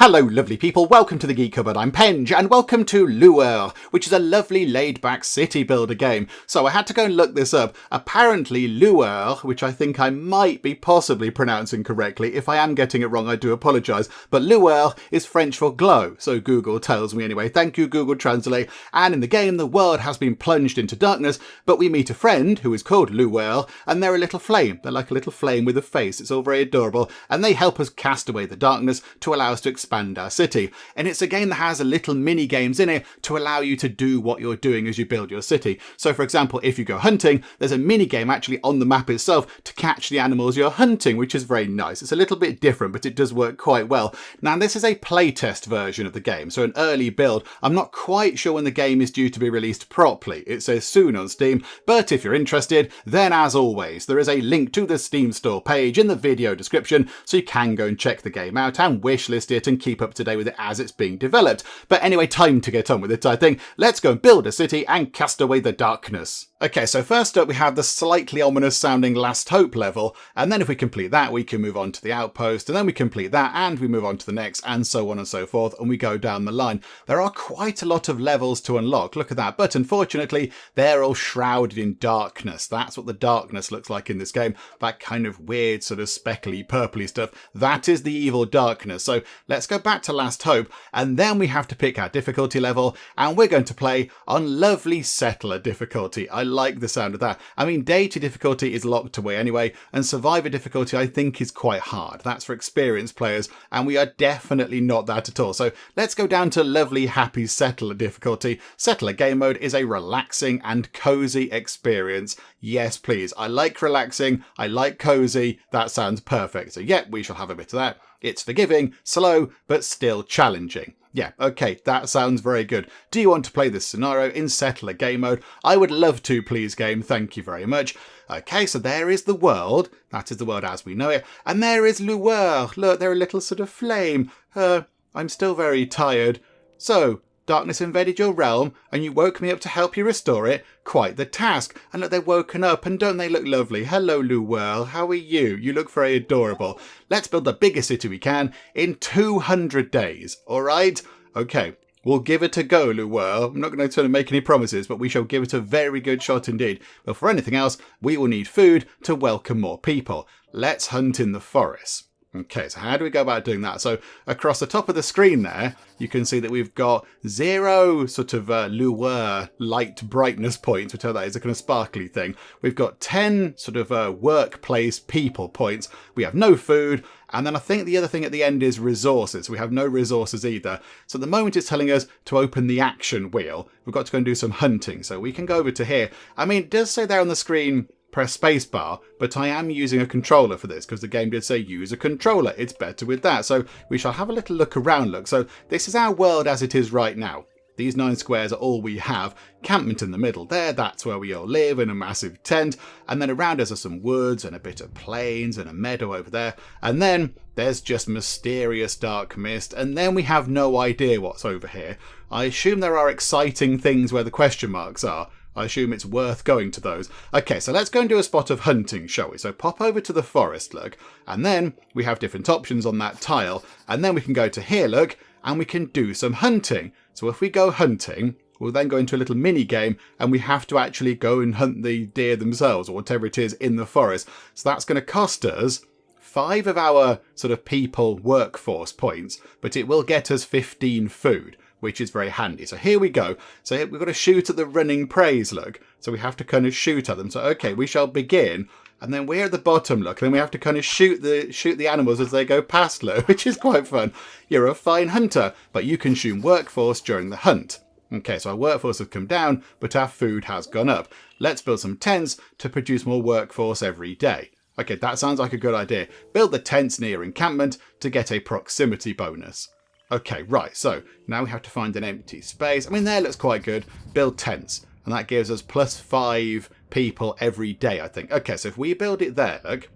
Hello lovely people, welcome to the Geek Cupboard, I'm Penge, and welcome to Lueur, which is a lovely laid-back city builder game. So I had to go and look this up. Apparently Lueur, which I think I might be possibly pronouncing correctly, if I am getting it wrong I do apologise, but Lueur is French for glow, so Google tells me anyway. Thank you Google Translate. And in the game the world has been plunged into darkness, but we meet a friend who is called Lueur, and they're a little flame. They're like a little flame with a face, it's all very adorable, and they help us cast away the darkness to allow us to expand our city. And it's a game that has a little mini games in it to allow you to do what you're doing as you build your city. So for example, if you go hunting, there's a mini game actually on the map itself to catch the animals you're hunting, which is very nice. It's a little bit different, but it does work quite well. Now this is a playtest version of the game, so an early build. I'm not quite sure when the game is due to be released properly. It says soon on Steam, but if you're interested, then as always, there is a link to the Steam store page in the video description, so you can go and check the game out and wishlist it and keep up to date with it as it's being developed. But anyway, time to get on with it, I think. Let's go and build a city and cast away the darkness. Okay, so first up we have the slightly ominous sounding Last Hope level, and then if we complete that we can move on to the outpost, and then we complete that and we move on to the next, and so on and so forth, and we go down the line. There are quite a lot of levels to unlock, look at that, but unfortunately they're all shrouded in darkness. That's what the darkness looks like in this game, that kind of weird sort of speckly purpley stuff. That is the evil darkness. So let's go back to Last Hope, and then we have to pick our difficulty level, and we're going to play on lovely settler difficulty. I like the sound of that. I mean, deity difficulty is locked away anyway, and survivor difficulty I think is quite hard. That's for experienced players, and we are definitely not that at all. So let's go down to lovely happy settler difficulty. Settler game mode is a relaxing and cozy experience. Yes please, I like relaxing, I like cozy, that sounds perfect. So yeah, we shall have a bit of that. It's forgiving, slow, but still challenging. Yeah, okay, that sounds very good. Do you want to play this scenario in settler game mode? I would love to, please game, thank you very much. Okay, so there is the world, that is the world as we know it, and there is Lueur. Look, they're a little sort of flame. I'm still very tired. So, darkness invaded your realm, and you woke me up to help you restore it. Quite the task. And look, they're woken up, and don't they look lovely? Hello, Lueur. How are you? You look very adorable. Let's build the biggest city we can in 200 days. All right? Okay. We'll give it a go, Lueur. I'm not going to make any promises, but we shall give it a very good shot indeed. But for anything else, we will need food to welcome more people. Let's hunt in the forest. Okay, so how do we go about doing that? So across the top of the screen there, you can see that we've got 0 sort of Lueur light brightness points, whichever that is, a kind of sparkly thing. We've got 10 sort of workplace people points. We have no food. And then I think the other thing at the end is resources. We have no resources either. So at the moment it's telling us to open the action wheel. We've got to go and do some hunting. So we can go over to here. I mean, it does say there on the screen, press spacebar, but I am using a controller for this because the game did say use a controller. It's better with that. So we shall have a little look around. Look, so this is our world as it is right now. These 9 squares are all we have. Encampment in the middle there, that's where we all live in a massive tent. And then around us are some woods and a bit of plains and a meadow over there. And then there's just mysterious dark mist. And then we have no idea what's over here. I assume there are exciting things where the question marks are. I assume it's worth going to those. Okay, so let's go and do a spot of hunting, shall we? So pop over to the forest, look, and then we have different options on that tile, and then we can go to here, look, and we can do some hunting. So if we go hunting, we'll then go into a little mini game, and we have to actually go and hunt the deer themselves, or whatever it is in the forest. So that's going to cost us 5 of our sort of people workforce points, but it will get us 15 food, which is very handy. So here we go. So we've got to shoot at the running preys, look. So we have to kind of shoot at them. So okay, we shall begin. And then we're at the bottom, look. And then we have to kind of shoot the animals as they go past, look, which is quite fun. You're a fine hunter, but you consume workforce during the hunt. Okay, so our workforce has come down, but our food has gone up. Let's build some tents to produce more workforce every day. Okay, that sounds like a good idea. Build the tents near encampment to get a proximity bonus. Okay, right, so now we have to find an empty space. I mean, there looks quite good. Build tents, and that gives us +5 people every day, I think. Okay, so if we build it there, look,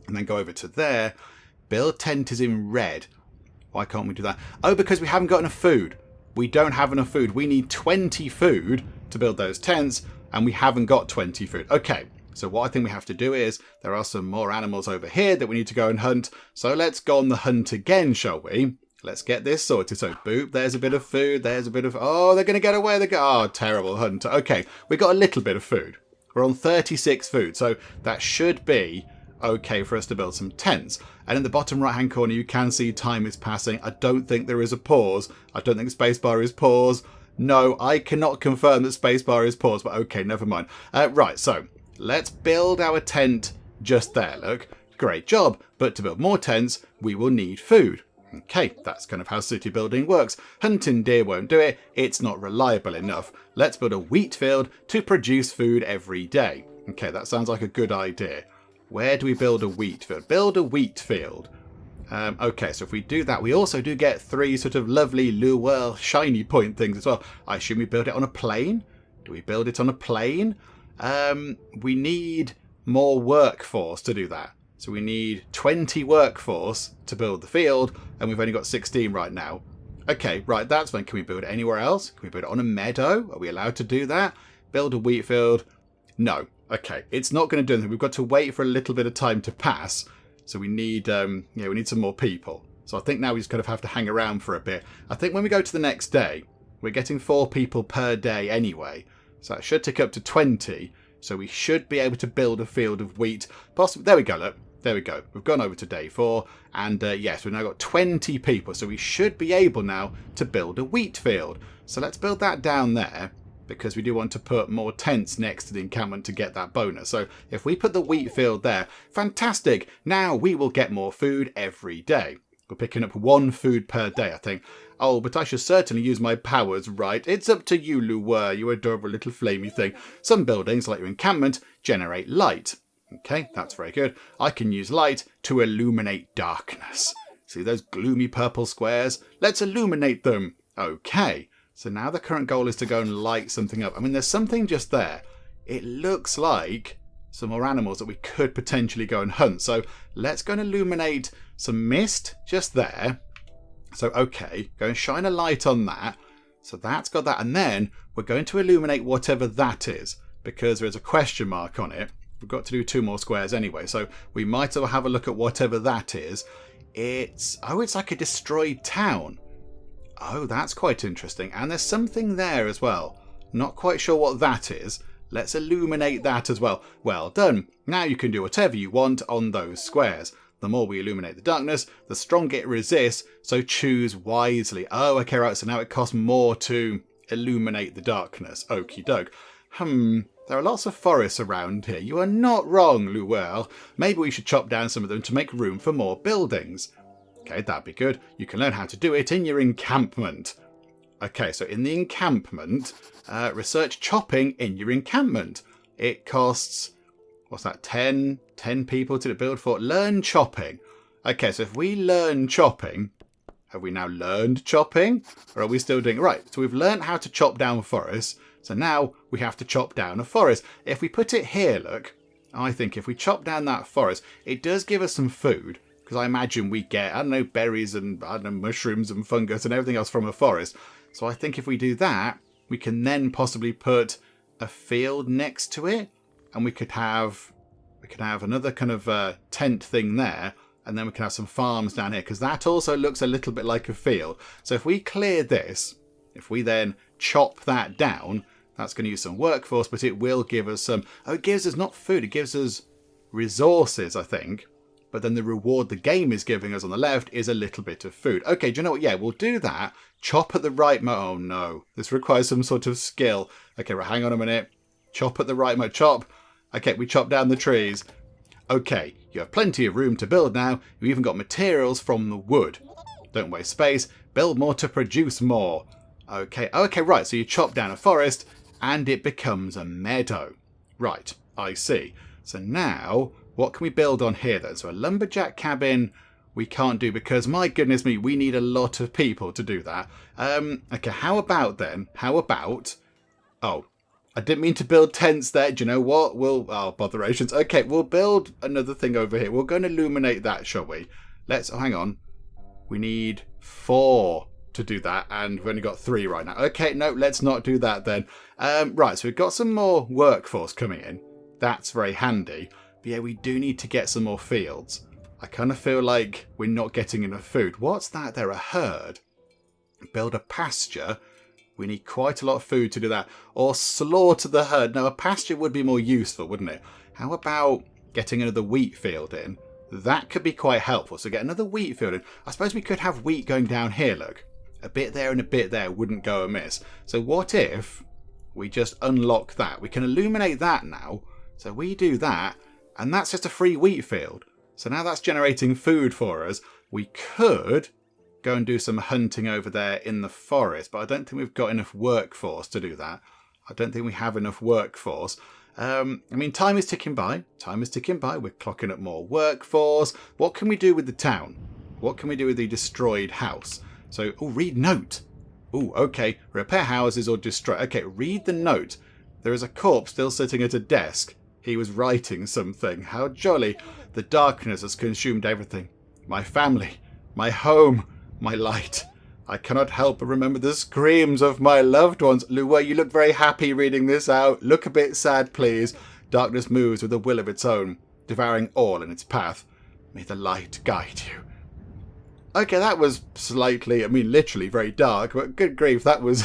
and then go over to there, build tent is in red. Why can't we do that? Oh, because we haven't got enough food. We don't have enough food. We need 20 food to build those tents, and we haven't got 20 food. Okay, so what I think we have to do is, there are some more animals over here that we need to go and hunt. So let's go on the hunt again, shall we? Let's get this sorted. So, boop, there's a bit of food. There's a bit of... Oh, they're going to get away. Oh, terrible hunter. Okay, we got a little bit of food. We're on 36 food, so that should be okay for us to build some tents. And in the bottom right-hand corner, you can see time is passing. I don't think there is a pause. I don't think spacebar is pause. No, I cannot confirm that spacebar is pause, but okay, never mind. Right, so let's build our tent just there, look. Great job, but to build more tents, we will need food. Okay, that's kind of how city building works. Hunting deer won't do it. It's not reliable enough. Let's build a wheat field to produce food every day. Okay, that sounds like a good idea. Where do we build a wheat field? Build a wheat field. Okay, so if we do that, we also do get 3 sort of lovely Lueur shiny point things as well. I assume we build it on a plane? Do we build it on a plane? We need more workforce to do that. So we need 20 workforce to build the field, and we've only got 16 right now. Okay, right, that's fine. Can we build it anywhere else? Can we build it on a meadow? Are we allowed to do that? Build a wheat field? No. Okay, it's not going to do anything. We've got to wait for a little bit of time to pass. So we need, we need some more people. So I think now we just kind of have to hang around for a bit. I think when we go to the next day, we're getting 4 people per day anyway. So that should take up to 20. So we should be able to build a field of wheat. Possibly, there we go, look. There we go. We've gone over to day 4. And yes, we've now got 20 people. So we should be able now to build a wheat field. So let's build that down there, because we do want to put more tents next to the encampment to get that bonus. So if we put the wheat field there, fantastic. Now we will get more food every day. We're picking up 1 food per day, I think. Oh, but I should certainly use my powers, right? It's up to you, Lueur, you adorable little flamey thing. Some buildings, like your encampment, generate light. Okay, that's very good. I can use light to illuminate darkness. See those gloomy purple squares? Let's illuminate them. Okay, so now the current goal is to go and light something up. I mean, there's something just there. It looks like some more animals that we could potentially go and hunt. So let's go and illuminate some mist just there. So, okay, go and shine a light on that. So that's got that. And then we're going to illuminate whatever that is, because there is a question mark on it. We've got to do 2 more squares anyway. So we might as well have a look at whatever that is. It's like a destroyed town. Oh, that's quite interesting. And there's something there as well. Not quite sure what that is. Let's illuminate that as well. Well done. Now you can do whatever you want on those squares. The more we illuminate the darkness, the stronger it resists, so choose wisely. Oh, okay, right, so now it costs more to illuminate the darkness. Okie doke. There are lots of forests around here. You are not wrong, Lueur. Maybe we should chop down some of them to make room for more buildings. Okay, that'd be good. You can learn how to do it in your encampment. Okay, so in the encampment, research chopping in your encampment. It costs, what's that, 10 people to build for. Learn chopping. Okay, so if we learn chopping, have we now learned chopping? Or are we still doing it? Right, so we've learned how to chop down forests. So now we have to chop down a forest. If we put it here, look, I think if we chop down that forest, it does give us some food. Because I imagine we get, I don't know, berries and, I don't know, mushrooms and fungus and everything else from a forest. So I think if we do that, we can then possibly put a field next to it. And we could have another kind of tent thing there. And then we can have some farms down here. Because that also looks a little bit like a field. So if we clear this, if we then chop that down, that's going to use some workforce, but it will give us some... Oh, it gives us not food, it gives us resources, I think. But then the reward the game is giving us on the left is a little bit of food. Okay, do you know what? Yeah, we'll do that. Chop at the right moment. Oh, no. This requires some sort of skill. Okay, right, hang on a minute. Chop at the right moment. Chop. Okay, we chop down the trees. Okay, you have plenty of room to build now. You've even got materials from the wood. Don't waste space. Build more to produce more. Okay, right, so you chop down a forest and it becomes a meadow. Right, I see. So now, what can we build on here then? So a lumberjack cabin we can't do because, my goodness me, we need a lot of people to do that. Okay, how about then? Oh, I didn't mean to build tents there. Do you know what? Oh, botherations. Okay, we'll build another thing over here. We're going to illuminate that, shall we? Hang on. We need 4 to do that, and we've only got 3 right now. Okay, no, let's not do that then. Right, so we've got some more workforce coming in. That's very handy. But yeah, we do need to get some more fields. I kind of feel like we're not getting enough food. What's that there? A herd. Build a pasture. We need quite a lot of food to do that. Or slaughter the herd. No, a pasture would be more useful, wouldn't it? How about getting another wheat field in? That could be quite helpful. So get another wheat field in. I suppose we could have wheat going down here, look. A bit there and a bit there wouldn't go amiss. So what if we just unlock that? We can illuminate that now. So we do that, and that's just a free wheat field. So now that's generating food for us. We could go and do some hunting over there in the forest, but I don't think we've got enough workforce to do that. I don't think we have enough workforce. I mean, time is ticking by. Time is ticking by. We're clocking up more workforce. What can we do with the town? What can we do with the destroyed house? So, read note. Okay. Repair houses or destroy. Okay, read the note. There is a corpse still sitting at a desk. He was writing something. How jolly. The darkness has consumed everything. My family. My home. My light. I cannot help but remember the screams of my loved ones. Lueur, you look very happy reading this out. Look a bit sad, please. Darkness moves with a will of its own, devouring all in its path. May the light guide you. Okay, that was slightly, I mean, literally very dark, but good grief, that was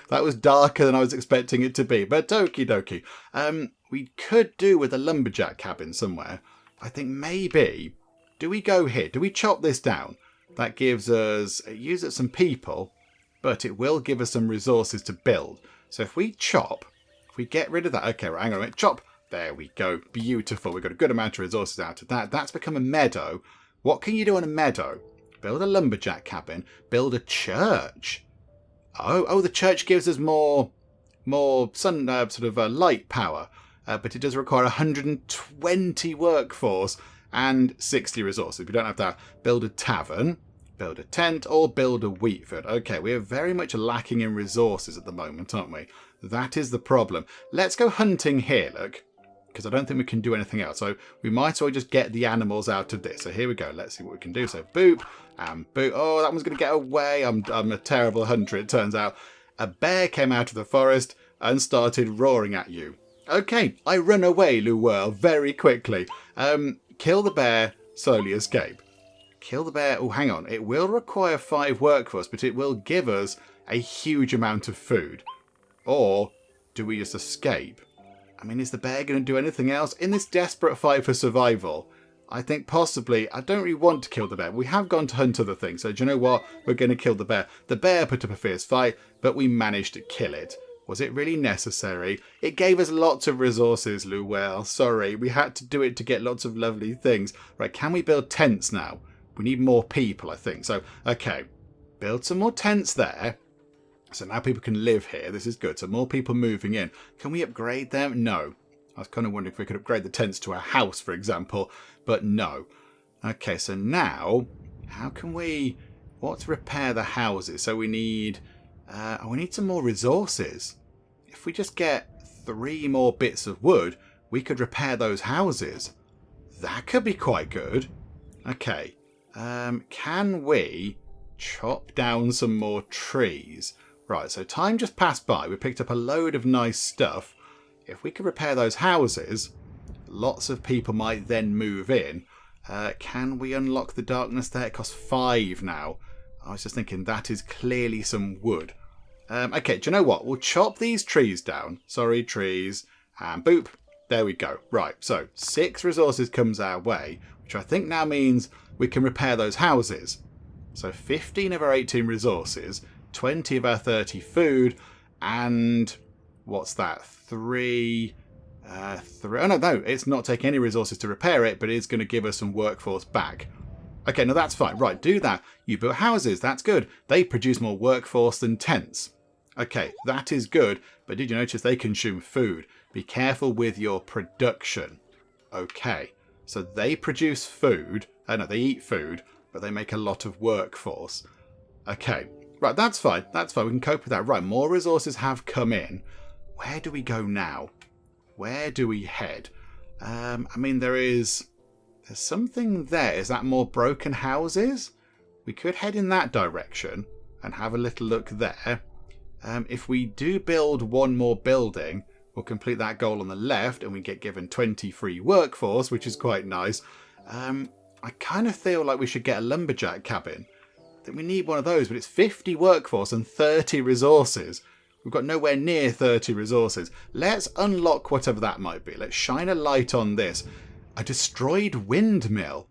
that was darker than I was expecting it to be. But okie dokie. We could do with a lumberjack cabin somewhere. I think maybe, do we go here? Do we chop this down? That gives us, it uses some people, but it will give us some resources to build. So if we chop, if we get rid of that, okay, right, hang on a minute, chop. There we go, beautiful. We've got a good amount of resources out of that. That's become a meadow. What can you do on a meadow? Build a lumberjack cabin, build a church. Oh, the church gives us more sun, light power, but it does require 120 workforce. And 60 resources. We don't have that. Build a tavern, build a tent, or build a wheat field. Okay, we are very much lacking in resources at the moment, aren't we? That is the problem. Let's go hunting here, look. Because I don't think we can do anything else. So we might as well just get the animals out of this. So here we go. Let's see what we can do. So boop and boop. Oh, that one's going to get away. I'm a terrible hunter, it turns out. A bear came out of the forest and started roaring at you. Okay, I run away, Lueur, very quickly. Kill the bear, slowly escape. Kill the bear. Oh, hang on. It will require 5 workforce, but it will give us a huge amount of food. Or do we just escape? I mean, is the bear going to do anything else? In this desperate fight for survival, I think possibly, I don't really want to kill the bear. We have gone to hunt other things, so do you know what? We're going to kill the bear. The bear put up a fierce fight, but we managed to kill it. Was it really necessary? It gave us lots of resources, Lueur. Sorry, we had to do it to get lots of lovely things. Right, can we build tents now? We need more people, I think. So, okay, build some more tents there. So now people can live here. This is good. So more people moving in. Can we upgrade them? No. I was kind of wondering if we could upgrade the tents to a house, for example, but no. Okay, so now, how can we... What's repair the houses? So we need some more resources. If we just get 3 more bits of wood, we could repair those houses. That could be quite good. Okay. Can we chop down some more trees? Right, so time just passed by. We picked up a load of nice stuff. If we could repair those houses, lots of people might then move in. Can we unlock the darkness there? It costs 5 now. I was just thinking that is clearly some wood. Okay, do you know what? We'll chop these trees down. Sorry, trees. And boop. There we go. Right, so 6 resources comes our way, which I think now means we can repair those houses. So 15 of our 18 resources, 20 of our 30 food, and what's that? 3... Oh, no, it's not taking any resources to repair it, but it's going to give us some workforce back. Okay, no, that's fine. Right, do that. You build houses. That's good. They produce more workforce than tents. Okay, that is good. But did you notice they consume food? Be careful with your production. Okay, so they produce food. No, they eat food, but they make a lot of workforce. Okay, right, that's fine. That's fine. We can cope with that. Right, more resources have come in. Where do we go now? Where do we head? I mean, there's something there. Is that more broken houses? We could head in that direction and have a little look there. If we do build one more building, we'll complete that goal on the left and we get given 20 free workforce, which is quite nice. I kind of feel like we should get a lumberjack cabin. I think we need one of those, but it's 50 workforce and 30 resources. We've got nowhere near 30 resources. Let's unlock whatever that might be. Let's shine a light on this. A destroyed windmill.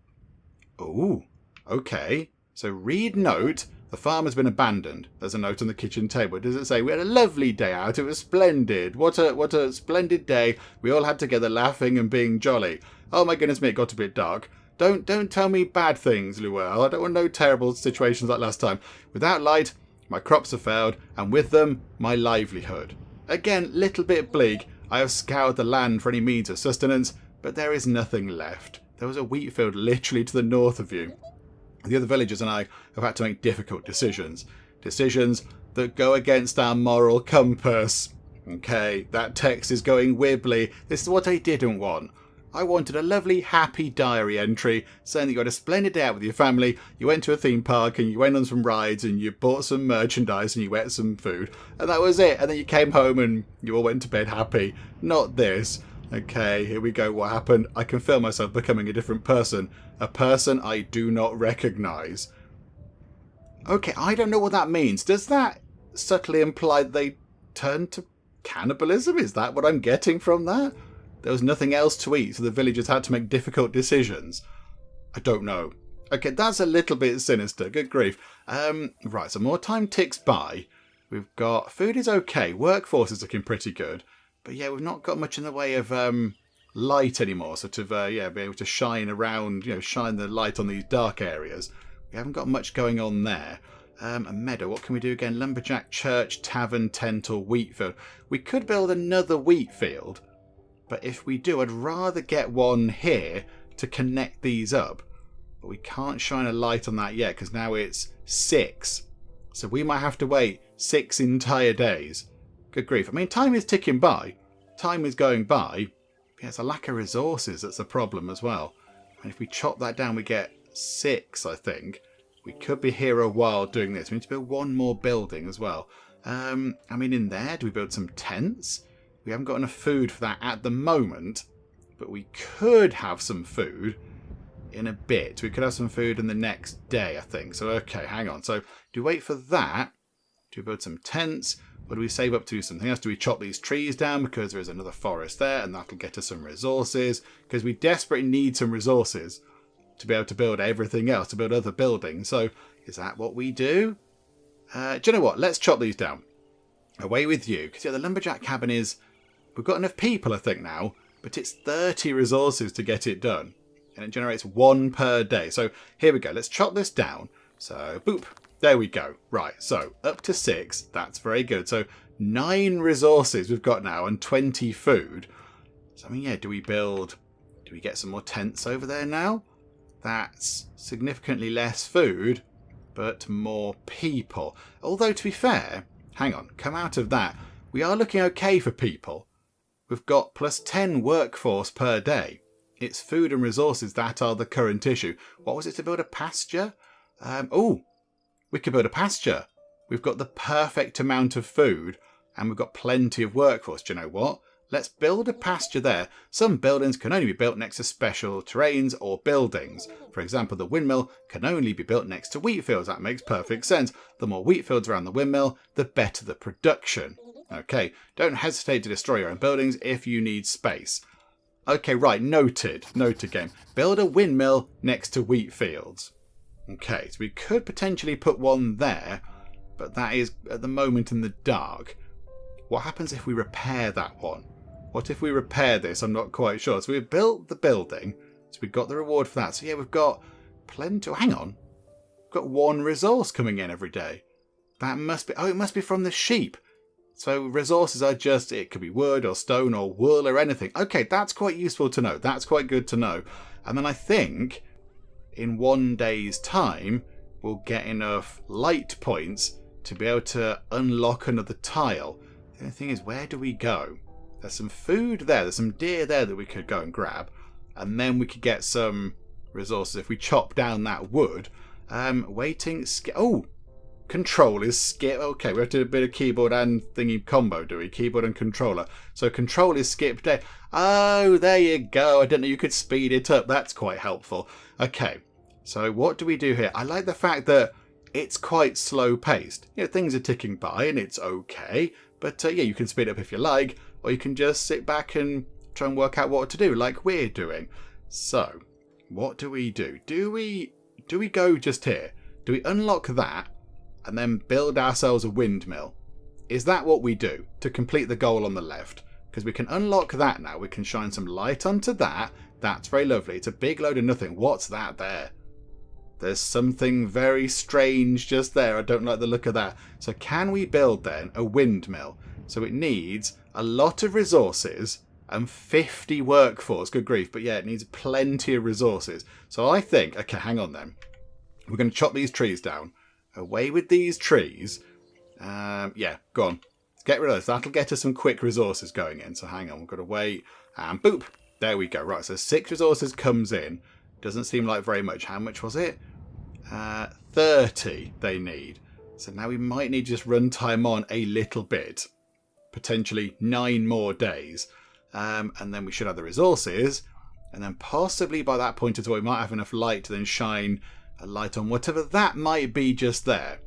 Ooh, okay. So read note. The farm has been abandoned. There's a note on the kitchen table. Does it say, we had a lovely day out. It was splendid. What a splendid day. We all had together laughing and being jolly. Oh my goodness me, it got a bit dark. Don't tell me bad things, Lueur. I don't want no terrible situations like last time. Without light, my crops have failed, and with them, my livelihood. Again, little bit bleak. I have scoured the land for any means of sustenance, but there is nothing left. There was a wheat field literally to the north of you. The other villagers and I have had to make difficult decisions. Decisions that go against our moral compass. Okay, that text is going wibbly. This is what I didn't want. I wanted a lovely, happy diary entry saying that you had a splendid day out with your family, you went to a theme park and you went on some rides and you bought some merchandise and you ate some food. And that was it. And then you came home and you all went to bed happy. Not this. Okay, here we go. What happened? I can feel myself becoming a different person. A person I do not recognise. Okay, I don't know what that means. Does that subtly imply that they turned to cannibalism? Is that what I'm getting from that? There was nothing else to eat, so the villagers had to make difficult decisions. I don't know. Okay, that's a little bit sinister. Good grief. Right, so more time ticks by. We've got... Food is okay. Workforce is looking pretty good. But yeah, we've not got much in the way of light anymore. Sort of, be able to shine around, shine the light on these dark areas. We haven't got much going on there. A meadow, what can we do again? Lumberjack, church, tavern, tent, or wheat field. We could build another wheat field. But if we do, I'd rather get one here to connect these up. But we can't shine a light on that yet because now it's 6. So we might have to wait 6 entire days. Good grief. I mean, time is ticking by. Time is going by. Yeah, it's a lack of resources that's a problem as well. And if we chop that down, we get 6, I think. We could be here a while doing this. We need to build one more building as well. I mean, in there, do we build some tents? We haven't got enough food for that at the moment, but we could have some food in a bit. We could have some food in the next day, I think. So, okay, hang on. So, do we wait for that? Do we build some tents? Or do we save up to do something else? Do we chop these trees down because there is another forest there and that'll get us some resources? Because we desperately need some resources to be able to build everything else, to build other buildings. So, is that what we do? Do you know what? Let's chop these down. Away with you. Because, yeah, the lumberjack cabin is... We've got enough people, I think, now, but it's 30 resources to get it done. And it generates 1 per day. So here we go. Let's chop this down. So, boop. There we go. Right, so up to 6. That's very good. So 9 resources we've got now and 20 food. So, I mean, yeah, do we get some more tents over there now? That's significantly less food, but more people. Although, to be fair, hang on, come out of that. We are looking okay for people. We've got plus 10 workforce per day. It's food and resources that are the current issue. What was it to build a pasture? We could build a pasture. We've got the perfect amount of food and we've got plenty of workforce. Do you know what? Let's build a pasture there. Some buildings can only be built next to special terrains or buildings. For example, the windmill can only be built next to wheat fields. That makes perfect sense. The more wheat fields around the windmill, the better the production. Okay, don't hesitate to destroy your own buildings if you need space. Okay, right, noted. Noted, game. Build a windmill next to wheat fields. Okay, so we could potentially put one there, but that is at the moment in the dark. What happens if we repair that one? What if we repair this? I'm not quite sure. So we've built the building, so we've got the reward for that. So yeah, we've got plenty. Oh, hang on. We've got 1 resource coming in every day. That must be... Oh, it must be from the sheep. So resources are just, it could be wood or stone or wool or anything. Okay, that's quite useful to know. That's quite good to know. And then I think in 1 day's time, we'll get enough light points to be able to unlock another tile. The only thing is, where do we go? There's some food there. There's some deer there that we could go and grab. And then we could get some resources if we chop down that wood. Waiting. Oh! Control is skip. Okay, we have to do a bit of keyboard and thingy combo, do we? Keyboard and controller. So control is skip day. Oh, there you go. I didn't know you could speed it up. That's quite helpful. Okay, So what do we do here? I like the fact that it's quite slow paced. You know, things are ticking by and it's okay. But yeah, you can speed up if you like, or you can just sit back and try and work out what to do like we're doing. So what do we do? Do we go just here? Do we unlock that and then build ourselves a windmill? Is that what we do to complete the goal on the left? Because we can unlock that now. We can shine some light onto that. That's very lovely. It's a big load of nothing. What's that there? There's something very strange just there. I don't like the look of that. So can we build then a windmill? So it needs a lot of resources and 50 workforce. Good grief. But yeah, it needs plenty of resources. So I think, okay, hang on then. We're going to chop these trees down. Away with these trees. Yeah, go on. Let's get rid of this. That'll get us some quick resources going in. So hang on, we've got to wait. And boop. There we go. Right, so 6 resources comes in. Doesn't seem like very much. How much was it? 30 they need. So now we might need to just run time on a little bit. Potentially 9 more days. And then we should have the resources. And then possibly by that point as well, we might have enough light to then shine a light on whatever that might be just there.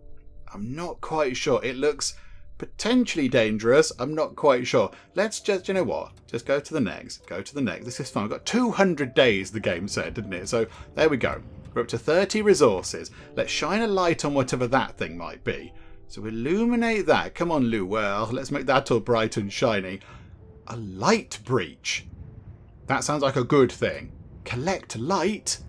I'm not quite sure. It looks potentially dangerous. I'm not quite sure. Let's just, you know what? Just go to the next. Go to the next. This is fine. We've got 200 days, the game said, didn't it? So there we go. We're up to 30 resources. Let's shine a light on whatever that thing might be. So illuminate that. Come on, Lueur. Let's make that all bright and shiny. A light breach. That sounds like a good thing. Collect light?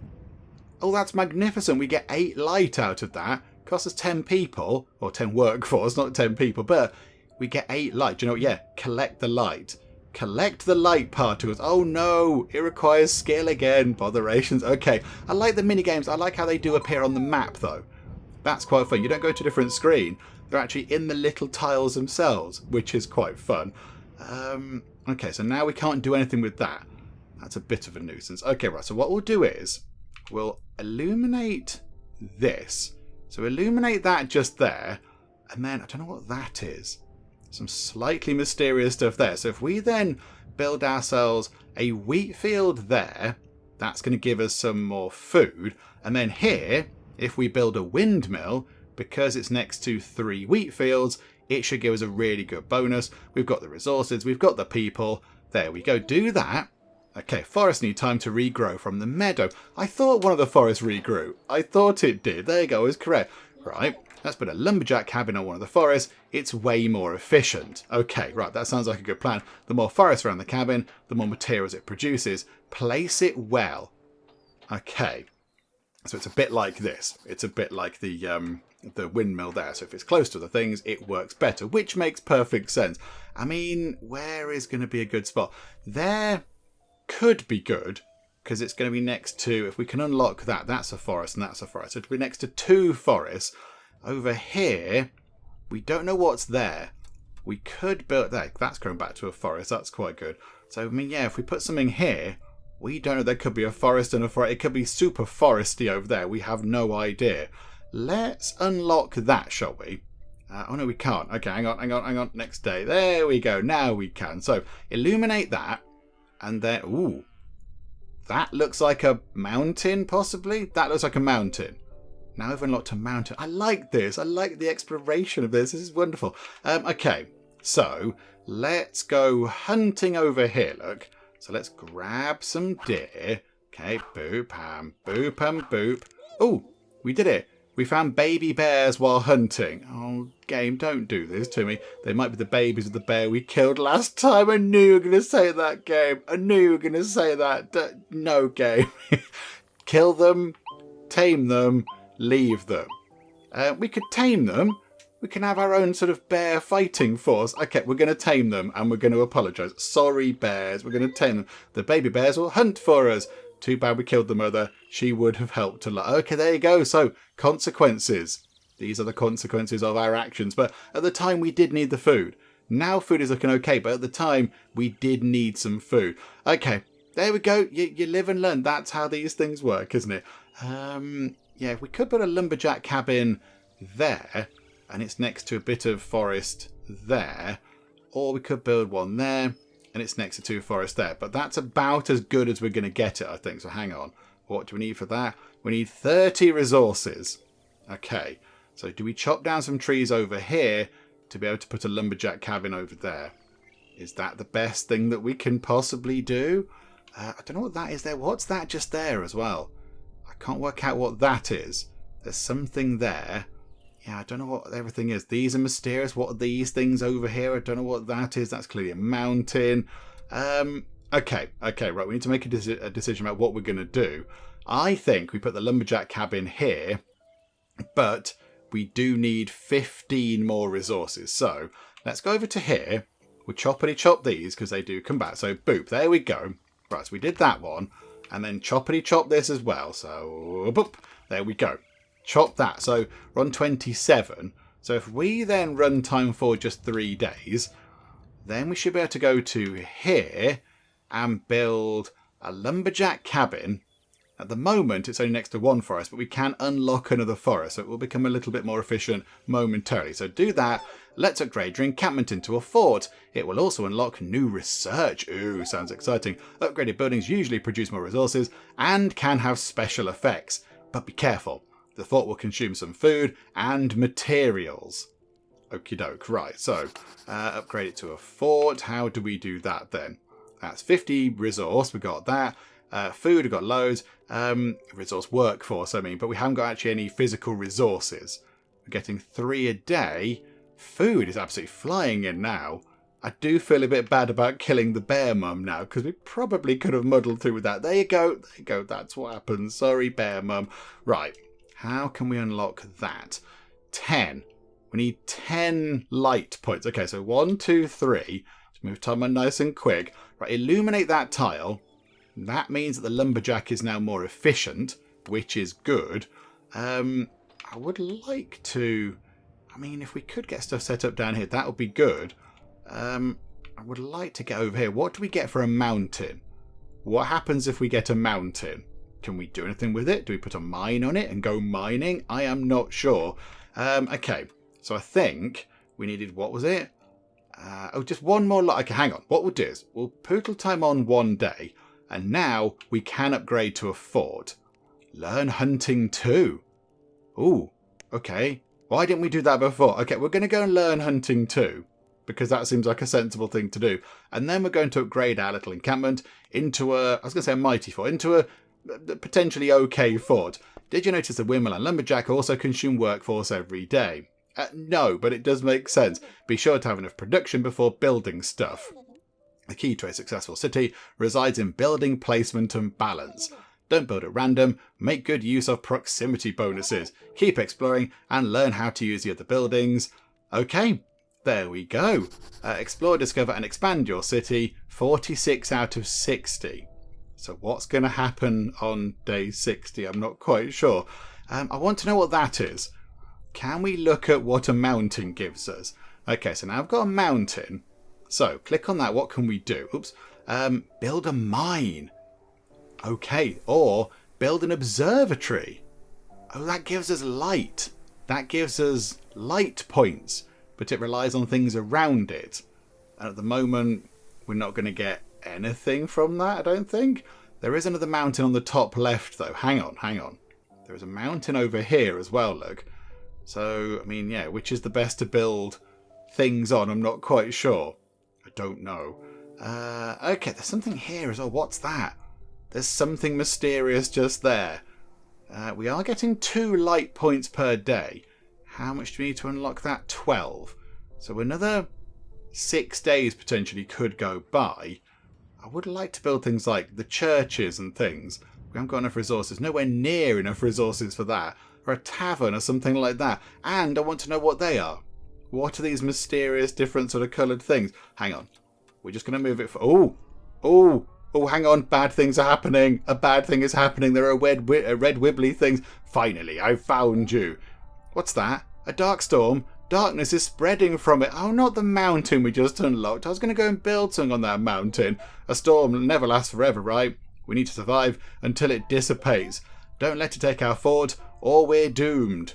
Oh, that's magnificent. We get 8 light out of that. Costs us 10 people, or 10 workforce, not 10 people, but we get 8 light. Do you know what? Yeah, collect the light. Collect the light particles. Oh no, it requires skill again. Botherations. Okay, I like the mini games. I like how they do appear on the map though. That's quite fun. You don't go to a different screen. They're actually in the little tiles themselves, which is quite fun. Okay, so now we can't do anything with that. That's a bit of a nuisance. Okay, right, so what we'll do is we'll illuminate this. So illuminate that just there, and then I don't know what that is. Some slightly mysterious stuff there. So if we then build ourselves a wheat field there, that's going to give us some more food. And then here, if we build a windmill, because it's next to 3 wheat fields, it should give us a really good bonus. We've got the resources, we've got the people. There we go, do that. Okay, forests need time to regrow from the meadow. I thought one of the forests regrew. I thought it did. There you go, I was correct. Right, let's put a lumberjack cabin on one of the forests. It's way more efficient. Okay, right, that sounds like a good plan. The more forests around the cabin, the more materials it produces. Place it well. Okay, so it's a bit like this. It's a bit like the windmill there. So if it's close to the things, it works better, which makes perfect sense. I mean, where is going to be a good spot? There could be good, because it's going to be next to, if we can unlock that, that's a forest and that's a forest. So it'll be next to 2 forests. Over here, we don't know what's there. We could build that. That's going back to a forest. That's quite good. So, I mean, yeah, if we put something here, we don't know. There could be a forest and a forest. It could be super foresty over there. We have no idea. Let's unlock that, shall we? Oh, no, we can't. Okay, hang on. Next day. There we go. Now we can. So, illuminate that. And then, ooh, that looks like a mountain, possibly? That looks like a mountain. Now we've unlocked a mountain. I like this. I like the exploration of this. This is wonderful. Okay, so let's go hunting over here, look. So let's grab some deer. Okay, boop, boop. Oh, we did it. We found baby bears while hunting. Oh, game, don't do this to me. They might be the babies of the bear we killed last time. I knew you were going to say that, game. I knew you were going to say that. No, game. Kill them, tame them, leave them. We could tame them. We can have our own sort of bear fighting force. Okay, we're going to tame them and we're going to apologise. Sorry, bears. We're going to tame them. The baby bears will hunt for us. Too bad we killed the mother. She would have helped a lot. Okay, there you go. So, consequences. These are the consequences of our actions. But at the time, we did need the food. Now food is looking okay, but at the time, we did need some food. Okay, there we go. You live and learn. That's how these things work, isn't it? Yeah, we could put a lumberjack cabin there, and it's next to a bit of forest there. Or we could build one there, and it's next to 2 forests there. But that's about as good as we're going to get it, I think. So hang on. What do we need for that? We need 30 resources. Okay, so do we chop down some trees over here to be able to put a lumberjack cabin over there? Is that the best thing that we can possibly do? I don't know what that is there. What's that just there as well? I can't work out what that is. There's something there. Yeah, I don't know what everything is. These are mysterious. What are these things over here? I don't know what that is. That's clearly a mountain. Okay, right. We need to make a decision about what we're going to do. I think we put the lumberjack cabin here, but we do need 15 more resources. So let's go over to here. We'll choppity chop these because they do come back. So boop, there we go. Right, so we did that one. And then choppity chop this as well. So boop, there we go. Chop that. So we're on 27. So if we then run time for just 3 days, then we should be able to go to here and build a lumberjack cabin. At the moment, it's only next to one forest, but we can unlock another forest, so it will become a little bit more efficient momentarily. So do that. Let's upgrade your encampment into a fort. It will also unlock new research. Ooh, sounds exciting. Upgraded buildings usually produce more resources and can have special effects. But be careful. The fort will consume some food and materials. Okie doke. Right, so upgrade it to a fort. How do we do that then? That's 50 resource. We got that. Food, we've got loads. Resource workforce, I mean, but we haven't got actually any physical resources. We're getting 3 a day. Food is absolutely flying in now. I do feel a bit bad about killing the bear mum now, because we probably could have muddled through with that. There you go. There you go. That's what happens. Sorry, bear mum. Right. How can we unlock that? 10. We need 10 light points. Okay, so 1, 2, 3. Let's move time on nice and quick. Right, illuminate that tile. That means that the lumberjack is now more efficient, which is good. I would like to... I mean, if we could get stuff set up down here, that would be good. I would like to get over here. What do we get for a mountain? What happens if we get a mountain? Can we do anything with it? Do we put a mine on it and go mining? I am not sure. Okay, so I think we needed... What was it? Just one more... Okay, hang on. What we'll do is we'll poodle time on 1 day. And now we can upgrade to a fort. Learn hunting too. Ooh, okay. Why didn't we do that before? Okay, we're going to go and learn hunting too, because that seems like a sensible thing to do. And then we're going to upgrade our little encampment into a, I was going to say a mighty fort, into a potentially okay fort. Did you notice the windmill and lumberjack also consume workforce every day? No, but it does make sense. Be sure to have enough production before building stuff. The key to a successful city resides in building placement and balance. Don't build at random, make good use of proximity bonuses, keep exploring and learn how to use the other buildings. Okay, there we go. Explore, discover and expand your city, 46 out of 60. So what's going to happen on day 60? I'm not quite sure. I want to know what that is. Can we look at what a mountain gives us? Okay, so now I've got a mountain. So, click on that. What can we do? Oops. Build a mine. Okay. Or build an observatory. Oh, that gives us light. That gives us light points. But it relies on things around it. And at the moment, we're not going to get anything from that, I don't think. There is another mountain on the top left, though. Hang on. There is a mountain over here as well, look. So, I mean, yeah, which is the best to build things on? I'm not quite sure. I don't know. Okay, there's something here as well. What's that? There's something mysterious just there. We are getting 2 light points per day. How much do we need to unlock that? 12. So another 6 days potentially could go by. I would like to build things like the churches and things. We haven't got enough resources. Nowhere near enough resources for that. Or a tavern or something like that. And I want to know what they are. What are these mysterious, different sort of coloured things? Hang on. We're just going to move it for... Oh, hang on. Bad things are happening. A bad thing is happening. There are red wibbly things. Finally, I found you. What's that? A dark storm? Darkness is spreading from it. Oh, not the mountain we just unlocked. I was going to go and build something on that mountain. A storm never lasts forever, right? We need to survive until it dissipates. Don't let it take our fort, or we're doomed.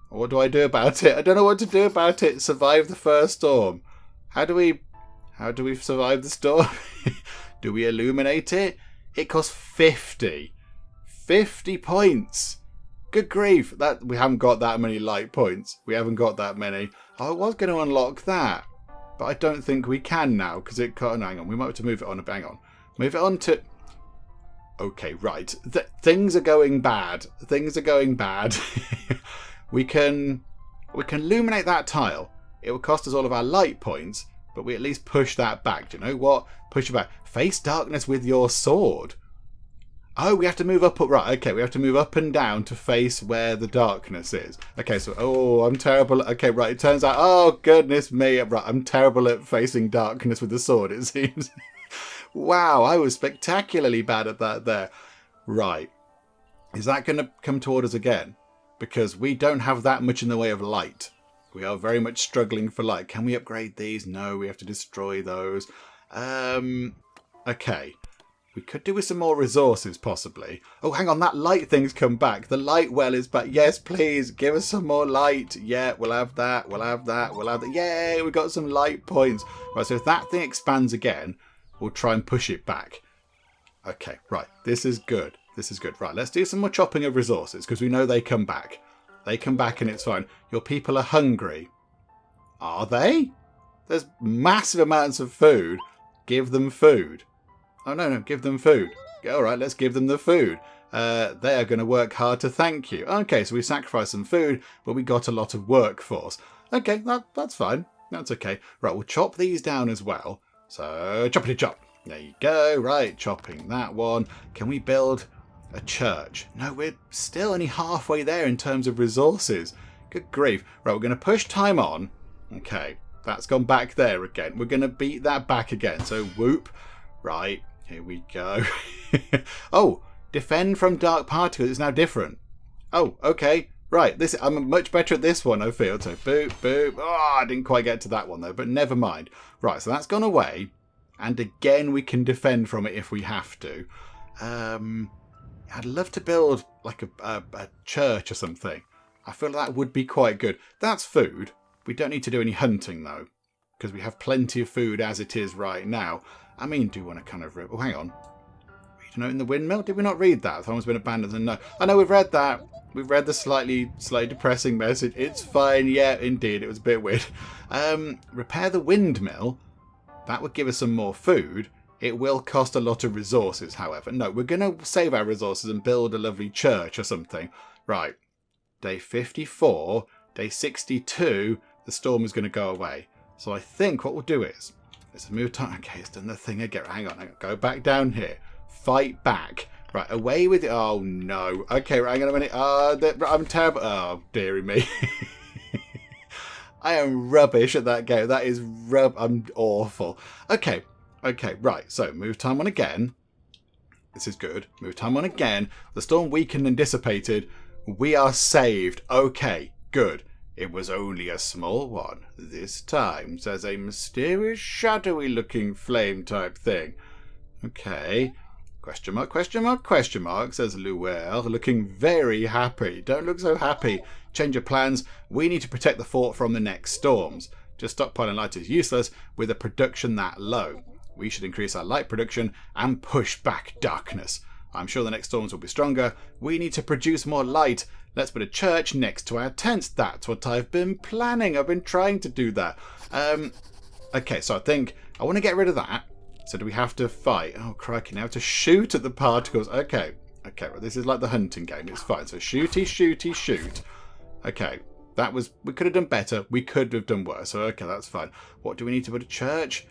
What do I do about it? I don't know what to do about it. Survive the first storm. How do we survive the storm? Do we illuminate it? It costs 50. 50 points. Good grief. We haven't got that many light points. We haven't got that many. I was going to unlock that, but I don't think we can now because it can't. Hang on. We might have to move it on. Hang on. Move it on to... Okay, right. Things are going bad. Things are going bad. we can illuminate that tile. It will cost us all of our light points, but we at least push that back. Do you know what? Push it back. Face darkness with your sword. Oh, we have to move up. Right, okay, we have to move up and down to face where the darkness is. Okay, so, oh, I'm terrible. Okay, right, it turns out, oh, goodness me. Right, I'm terrible at facing darkness with the sword, it seems. Wow, I was spectacularly bad at that there. Right. Is that going to come toward us again? Because we don't have that much in the way of light. We are very much struggling for light. Can we upgrade these? No, we have to destroy those. Okay. We could do with some more resources, possibly. Oh, hang on, that light thing's come back. The light well is back. Yes, please, give us some more light. Yeah, we'll have that, we'll have that, we'll have that. Yay, we got some light points. Right, so if that thing expands again, we'll try and push it back. Okay, right, this is good. This is good. Right, let's do some more chopping of resources, because we know they come back. They come back and it's fine. Your people are hungry. Are they? There's massive amounts of food. Give them food. Oh, no, give them food. All right, let's give them the food. They are going to work hard to thank you. Okay, so we sacrificed some food, but we got a lot of workforce. Okay, that's fine. That's okay. Right, we'll chop these down as well. So, choppity chop. There you go. Right, chopping that one. Can we build a church? No, we're still only halfway there in terms of resources. Good grief. Right, we're going to push time on. Okay, that's gone back there again. We're going to beat that back again. So, whoop. Right. Here we go. Oh, defend from dark particles is now different. Oh, okay. Right. I'm much better at this one, I feel. So, boop, boop. Oh, I didn't quite get to that one, though, but never mind. Right, so that's gone away. And again, we can defend from it if we have to. I'd love to build, like, a church or something. I feel that would be quite good. That's food. We don't need to do any hunting, though, because we have plenty of food as it is right now. I mean, do you want to kind of... Oh, hang on. Read a note in the windmill? Did we not read that? Someone's been abandoned and no. I know we've read that. We've read the slightly depressing message. It's fine. Yeah, indeed. It was a bit weird. Repair the windmill. That would give us some more food. It will cost a lot of resources, however. No, we're going to save our resources and build a lovely church or something. Right. Day 54. Day 62. The storm is going to go away. So I think what we'll do is... Let's move time. Okay, it's done the thing again. Hang on. Go back down here. Fight back. Right, away with it. Oh, no. Okay, right, hang on a minute. I'm terrible. Oh, dearie me. I am rubbish at that game. That is I'm awful. Okay, right. So, move time on again. This is good. Move time on again. The storm weakened and dissipated. We are saved. Okay, good. It was only a small one this time, says a mysterious, shadowy-looking flame type thing. Okay. Question mark, question mark, question mark, says Lueur, looking very happy. Don't look so happy. Change your plans. We need to protect the fort from the next storms. Just stockpiling light is useless with a production that low. We should increase our light production and push back darkness. I'm sure the next storms will be stronger. We need to produce more light. Let's put a church next to our tents. That's what I've been planning. I've been trying to do that. Okay, so I think I want to get rid of that. So do we have to fight? Oh, crikey, now to shoot at the particles. Okay, well, this is like the hunting game. It's fine. So shooty, shooty, shoot. Okay, we could have done better. We could have done worse. So, okay, that's fine. What do we need to put a church?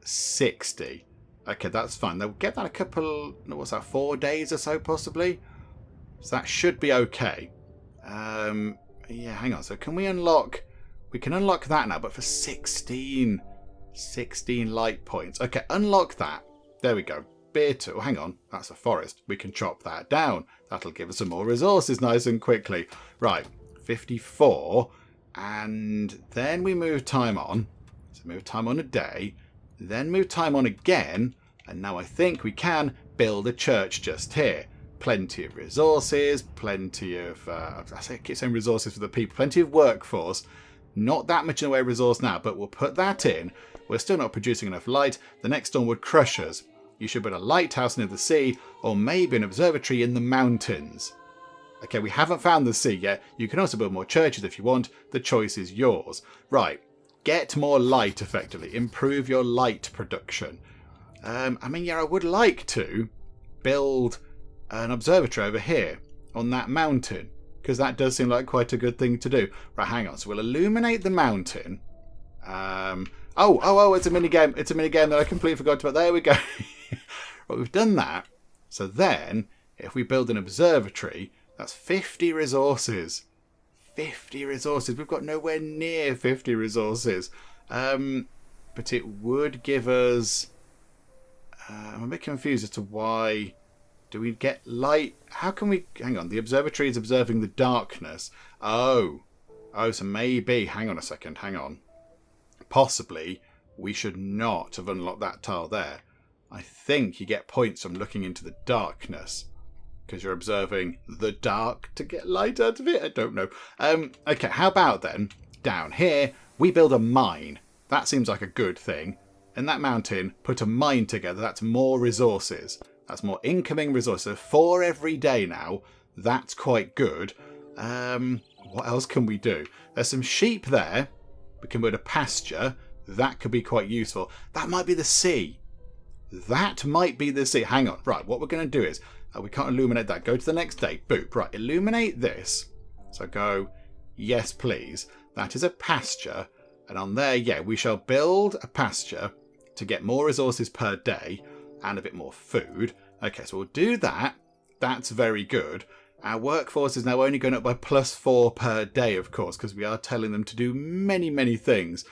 60. Okay, that's fine. They'll get that a couple, what's that, 4 days or so, possibly? So that should be okay. Yeah, hang on. So can we unlock... We can unlock that now, but for 16 light points. Okay, unlock that. There we go. Beer 2. Hang on. That's a forest. We can chop that down. That'll give us some more resources nice and quickly. Right. 54. And then we move time on. So move time on a day. Then move time on again. And now I think we can build a church just here. Plenty of resources, plenty of, I keep saying resources for the people, plenty of workforce. Not that much in the way of resource now, but we'll put that in. We're still not producing enough light. The next storm would crush us. you should build a lighthouse near the sea, or maybe an observatory in the mountains. Okay, we haven't found the sea yet. You can also build more churches if you want. The choice is yours. Right, get more light effectively. Improve your light production. I mean, yeah, I would like to build an observatory over here on that mountain, because that does seem like quite a good thing to do. Right, hang on. So we'll illuminate the mountain. Oh, it's a minigame. It's a minigame that I completely forgot about. There we go. Right, we've done that. So then, if we build an observatory, that's 50 resources. 50 resources. We've got nowhere near 50 resources. But it would give us... I'm a bit confused as to why... Do we get light? How can we... Hang on. The observatory is observing the darkness. Oh, so maybe... Hang on a second. Hang on. Possibly, we should not have unlocked that tile there. I think you get points from looking into the darkness, because you're observing the dark to get light out of it. I don't know. Okay, how about then, down here, we build a mine. That seems like a good thing. In that mountain, put a mine together. That's more resources. That's more incoming resources. So 4 every day now. That's quite good. What else can we do? There's some sheep there. We can build a pasture. That could be quite useful. That might be the sea. That might be the sea. Hang on. Right, what we're going to do is... we can't illuminate that. Go to the next day. Boop. Right, illuminate this. So go, yes, please. That is a pasture. And on there, yeah, we shall build a pasture to get more resources per day and a bit more food. Okay, so we'll do that. That's very good. Our workforce is now only going up by +4 per day, of course, because we are telling them to do many, many things.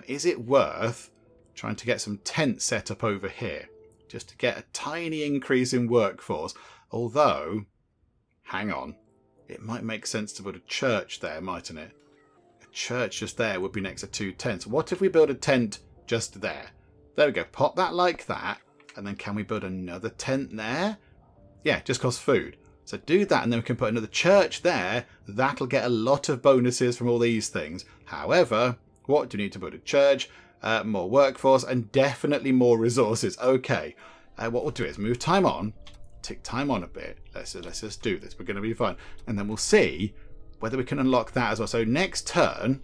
Is it worth trying to get some tents set up over here? Just to get a tiny increase in workforce. Although, hang on, it might make sense to build a church there, mightn't it? A church just there would be next to 2 tents. What if we build a tent just there? There we go. Pop that like that. And then can we build another tent there? Yeah, just costs food. So do that, and then we can put another church there. That'll get a lot of bonuses from all these things. However, what do you need to build a church? More workforce and definitely more resources. Okay, what we'll do is move time on, tick time on a bit. Let's just do this. We're going to be fine, and then we'll see whether we can unlock that as well. So next turn,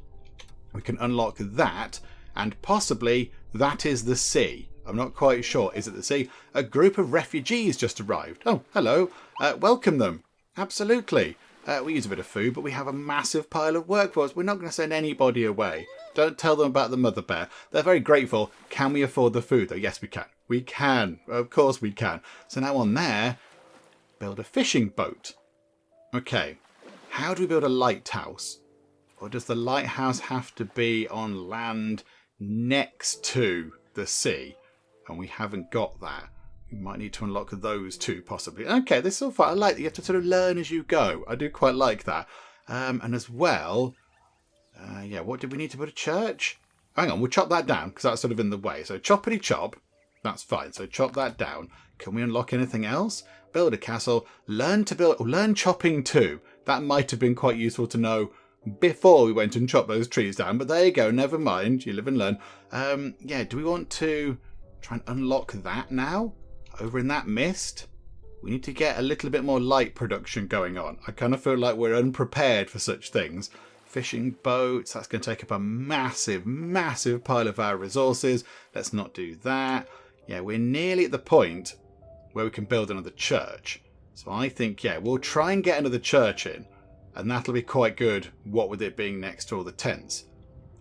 we can unlock that, and possibly that is the sea. I'm not quite sure. Is it the sea? A group of refugees just arrived. Oh, hello. Welcome them. Absolutely. We use a bit of food, but we have a massive pile of workforce. We're not going to send anybody away. Don't tell them about the mother bear. They're very grateful. Can we afford the food, though? Yes, we can. We can. Of course we can. So now on there, build a fishing boat. Okay. How do we build a lighthouse? Or does the lighthouse have to be on land next to the sea? And we haven't got that. We might need to unlock those two, possibly. Okay, this is all fine. I like that you have to sort of learn as you go. I do quite like that. And as well... yeah, what did we need to put a church? Hang on, we'll chop that down because that's sort of in the way. So choppity chop, that's fine. So chop that down. Can we unlock anything else? Build a castle. Learn to build. Learn chopping too. That might have been quite useful to know before we went and chopped those trees down. But there you go. Never mind. You live and learn. Yeah, do we want to try and unlock that now? Over in that mist? We need to get a little bit more light production going on. I kind of feel like we're unprepared for such things. Fishing boats, that's going to take up a massive, massive pile of our resources. Let's not do that. Yeah, we're nearly at the point where we can build another church. So I think, yeah, we'll try and get another church in. And that'll be quite good, what with it being next to all the tents.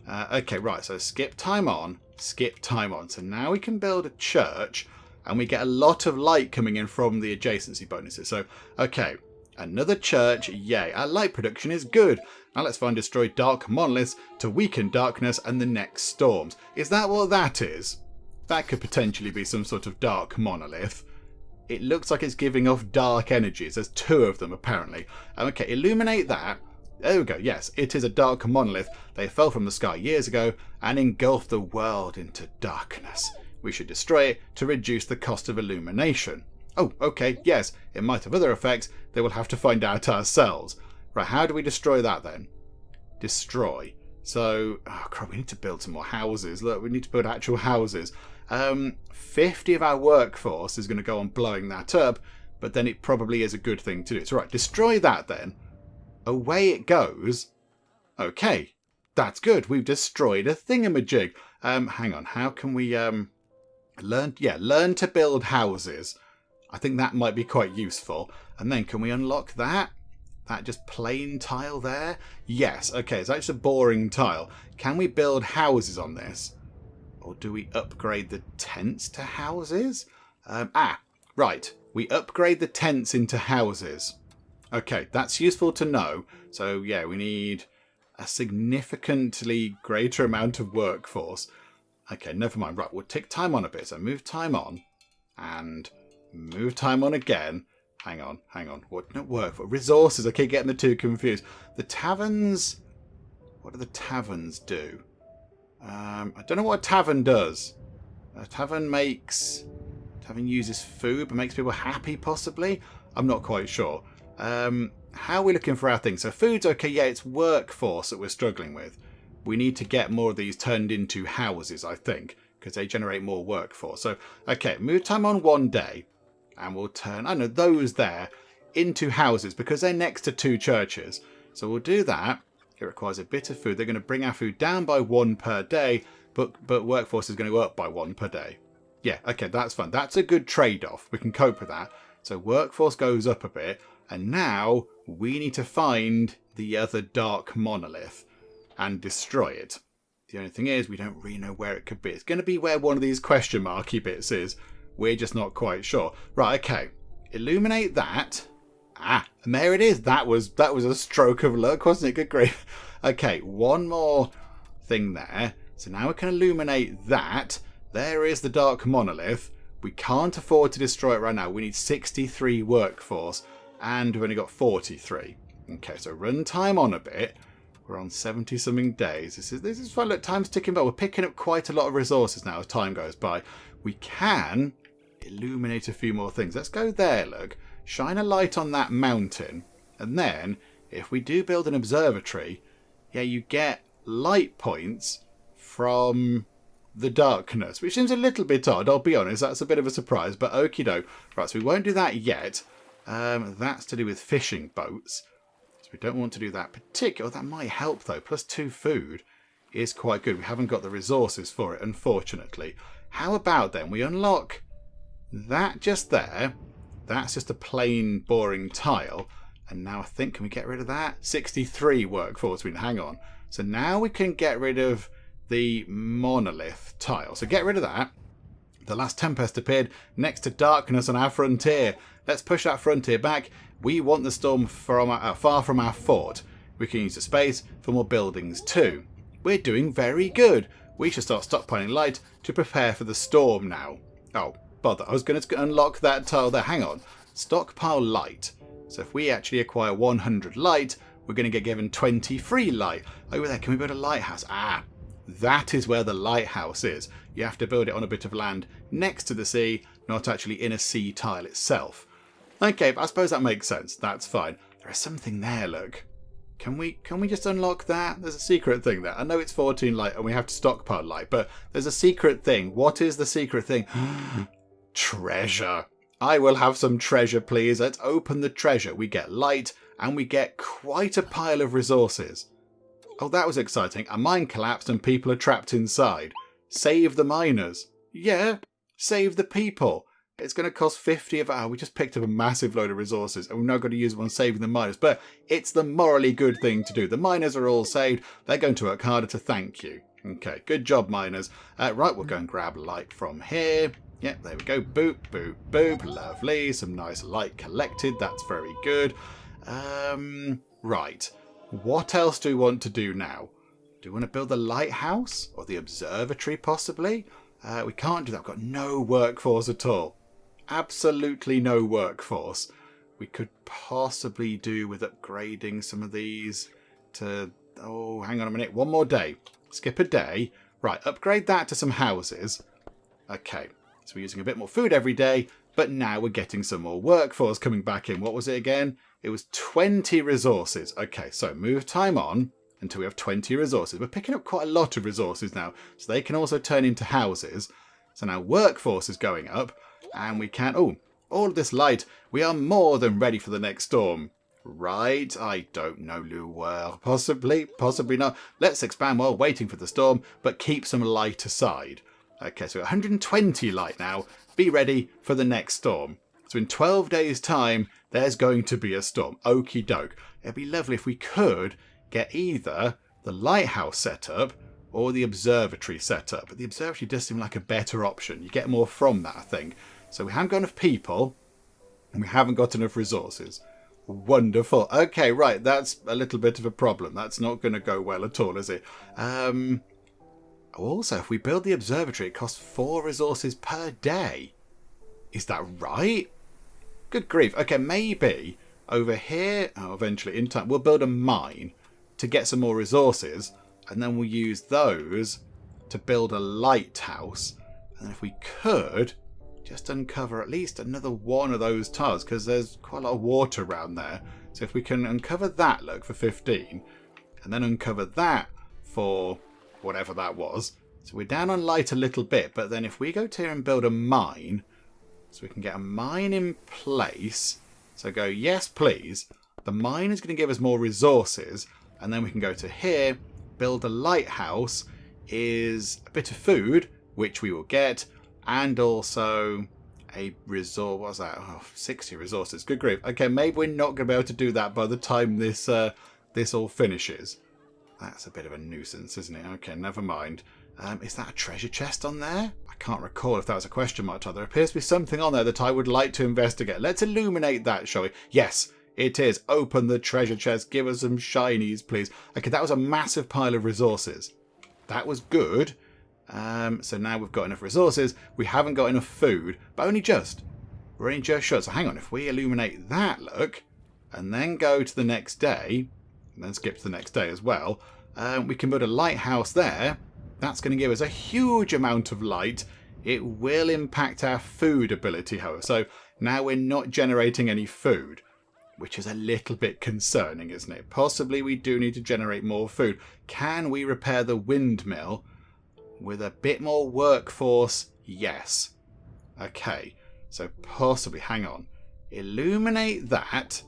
Okay, right, so skip time on, skip time on. So now we can build a church, and we get a lot of light coming in from the adjacency bonuses. So, okay, another church, yay. Our light production is good. Now let's find destroy dark monoliths to weaken darkness and the next storms. Is that what that is? That could potentially be some sort of dark monolith. It looks like it's giving off dark energies. There's 2 of them, apparently. Okay, illuminate that. There we go. Yes, it is a dark monolith. They fell from the sky years ago and engulfed the world into darkness. We should destroy it to reduce the cost of illumination. Oh, okay, yes, it might have other effects. They will have to find out ourselves. Right, how do we destroy that then? Destroy. So, oh crap, we need to build some more houses. Look, we need to build actual houses. 50 of our workforce is going to go on blowing that up, but then it probably is a good thing to do. So right, destroy that then. Away it goes. Okay, that's good. We've destroyed a thingamajig. Hang on, how can we learn to build houses? I think that might be quite useful. And then can we unlock that? That just plain tile there? Yes, okay, so that's a boring tile. Can we build houses on this? Or do we upgrade the tents to houses? Right. We upgrade the tents into houses. Okay, that's useful to know. So, yeah, we need a significantly greater amount of workforce. Okay, never mind. Right, we'll tick time on a bit. So move time on. And move time on again. Hang on. What not work for? Resources. I keep getting the two confused. The taverns... What do the taverns do? I don't know what a tavern does. A tavern uses food but makes people happy, possibly? I'm not quite sure. How are we looking for our things? So food's okay. Yeah, it's workforce that we're struggling with. We need to get more of these turned into houses, I think, because they generate more workforce. So, okay, move time on one day. And we'll turn, those there into houses because they're next to two churches. So we'll do that. It requires a bit of food. They're going to bring our food down by 1 per day, but workforce is going to go up by 1 per day. Yeah, okay, that's fun. That's a good trade-off. We can cope with that. So workforce goes up a bit. And now we need to find the other dark monolith and destroy it. The only thing is we don't really know where it could be. It's going to be where one of these question marky bits is. We're just not quite sure. Right, okay. Illuminate that. And there it is. That was a stroke of luck, wasn't it? Good grief. Okay, one more thing there. So now we can illuminate that. There is the dark monolith. We can't afford to destroy it right now. We need 63 workforce. And we've only got 43. Okay, so run time on a bit. We're on 70-something days. This is fun. Look, time's ticking by. We're picking up quite a lot of resources now as time goes by. We can illuminate a few more things. Let's go there, look. Shine a light on that mountain. And then, if we do build an observatory, yeah, you get light points from the darkness, which seems a little bit odd, I'll be honest. That's a bit of a surprise, but okie doke. Right, so we won't do that yet. That's to do with fishing boats. So we don't want to do that particular. That might help, though. +2 food is quite good. We haven't got the resources for it, unfortunately. How about then we unlock that just there? That's just a plain, boring tile. And now I think, can we get rid of that? 63 workforce. Hang on. So now we can get rid of the monolith tile. So get rid of that. The last tempest appeared next to darkness on our frontier. Let's push that frontier back. We want the storm from far from our fort. We can use the space for more buildings too. We're doing very good. We should start stockpiling light to prepare for the storm now. Oh, bother. I was going to unlock that tile there. Hang on. Stockpile light. So if we actually acquire 100 light, we're going to get given 20 free light. Over there, can we build a lighthouse? That is where the lighthouse is. You have to build it on a bit of land next to the sea, not actually in a sea tile itself. Okay, but I suppose that makes sense. That's fine. There is something there, look. Can we just unlock that? There's a secret thing there. I know it's 14 light and we have to stockpile light, but there's a secret thing. What is the secret thing? Treasure. I will have some treasure, please. Let's open the treasure. We get light and we get quite a pile of resources. Oh, that was exciting. A mine collapsed and people are trapped inside. Save the miners. Yeah, save the people. It's going to cost 50 of our... We just picked up a massive load of resources and we're not going to use them on saving the miners. But it's the morally good thing to do. The miners are all saved. They're going to work harder to thank you. Okay, good job, miners. Right, we'll go and grab light from here. Yep, there we go. Boop, boop, boop. Lovely. Some nice light collected. That's very good. Right. What else do we want to do now? Do we want to build the lighthouse? Or the observatory, possibly? We can't do that. We've got no workforce at all. Absolutely no workforce. We could possibly do with upgrading some of these to... Oh, hang on a minute. One more day. Skip a day. Right, upgrade that to some houses. Okay, so we're using a bit more food every day, but now we're getting some more workforce coming back in. What was it again? It was 20 resources. Okay, so move time on until we have 20 resources. We're picking up quite a lot of resources now, so they can also turn into houses. So now workforce is going up, and we can... Oh, all of this light. We are more than ready for the next storm. Right? I don't know, Lueur. Possibly, possibly not. Let's expand while waiting for the storm, but keep some light aside. Okay, so 120 light now. Be ready for the next storm. So in 12 days' time, there's going to be a storm. Okie doke. It'd be lovely if we could get either the lighthouse set up or the observatory set up. But the observatory does seem like a better option. You get more from that, I think. So we haven't got enough people, and we haven't got enough resources. Wonderful. Okay, right. That's a little bit of a problem. That's not going to go well at all, is it? Also, if we build the observatory, it costs 4 resources per day. Is that right? Good grief. Okay, maybe over here, eventually in time, we'll build a mine to get some more resources, and then we'll use those to build a lighthouse. And if we could just uncover at least another one of those tiles, because there's quite a lot of water around there. So if we can uncover that, look, for 15, and then uncover that for whatever that was. So we're down on light a little bit, but then if we go to here and build a mine, so we can get a mine in place. So go, yes, please. The mine is going to give us more resources, and then we can go to here, build a lighthouse, is a bit of food, which we will get, and also a resource. What's that? Oh, 60 resources. Good grief. Okay, maybe we're not going to be able to do that by the time this all finishes. That's a bit of a nuisance, isn't it? Okay, never mind. Is that a treasure chest on there? I can't recall if that was a question mark. There appears to be something on there that I would like to investigate. Let's illuminate that, shall we? Yes, it is. Open the treasure chest. Give us some shinies, please. Okay, that was a massive pile of resources. That was good. So now we've got enough resources. We haven't got enough food, but only just. We're only just short. So hang on. If we illuminate that, look, and then go to the next day, and then skip to the next day as well, we can build a lighthouse there. That's going to give us a huge amount of light. It will impact our food ability, however. So now we're not generating any food, which is a little bit concerning, isn't it? Possibly we do need to generate more food. Can we repair the windmill with a bit more workforce? Yes. Okay, so possibly, hang on. Illuminate that,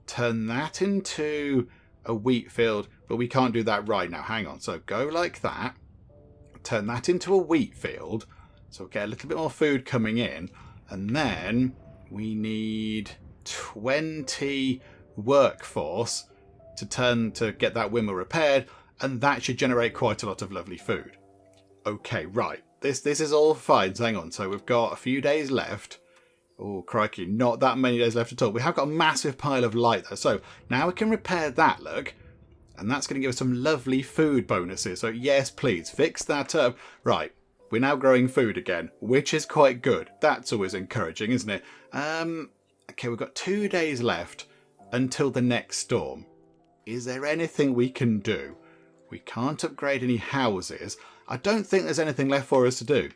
turn that into a wheat field, but we can't do that right now. Hang on, so go like that, turn that into a wheat field, so we'll get a little bit more food coming in, and then we need 20 workforce to get that windmill repaired, and that should generate quite a lot of lovely food. Okay, right. This is all fine. So hang on. So we've got a few days left. Oh, crikey. Not that many days left at all. We have got a massive pile of light, though. So now we can repair that, look. And that's going to give us some lovely food bonuses. So yes, please, fix that up. Right. We're now growing food again, which is quite good. That's always encouraging, isn't it? Okay, we've got 2 days left until the next storm. Is there anything we can do? We can't upgrade any houses. I don't think there's anything left for us to do.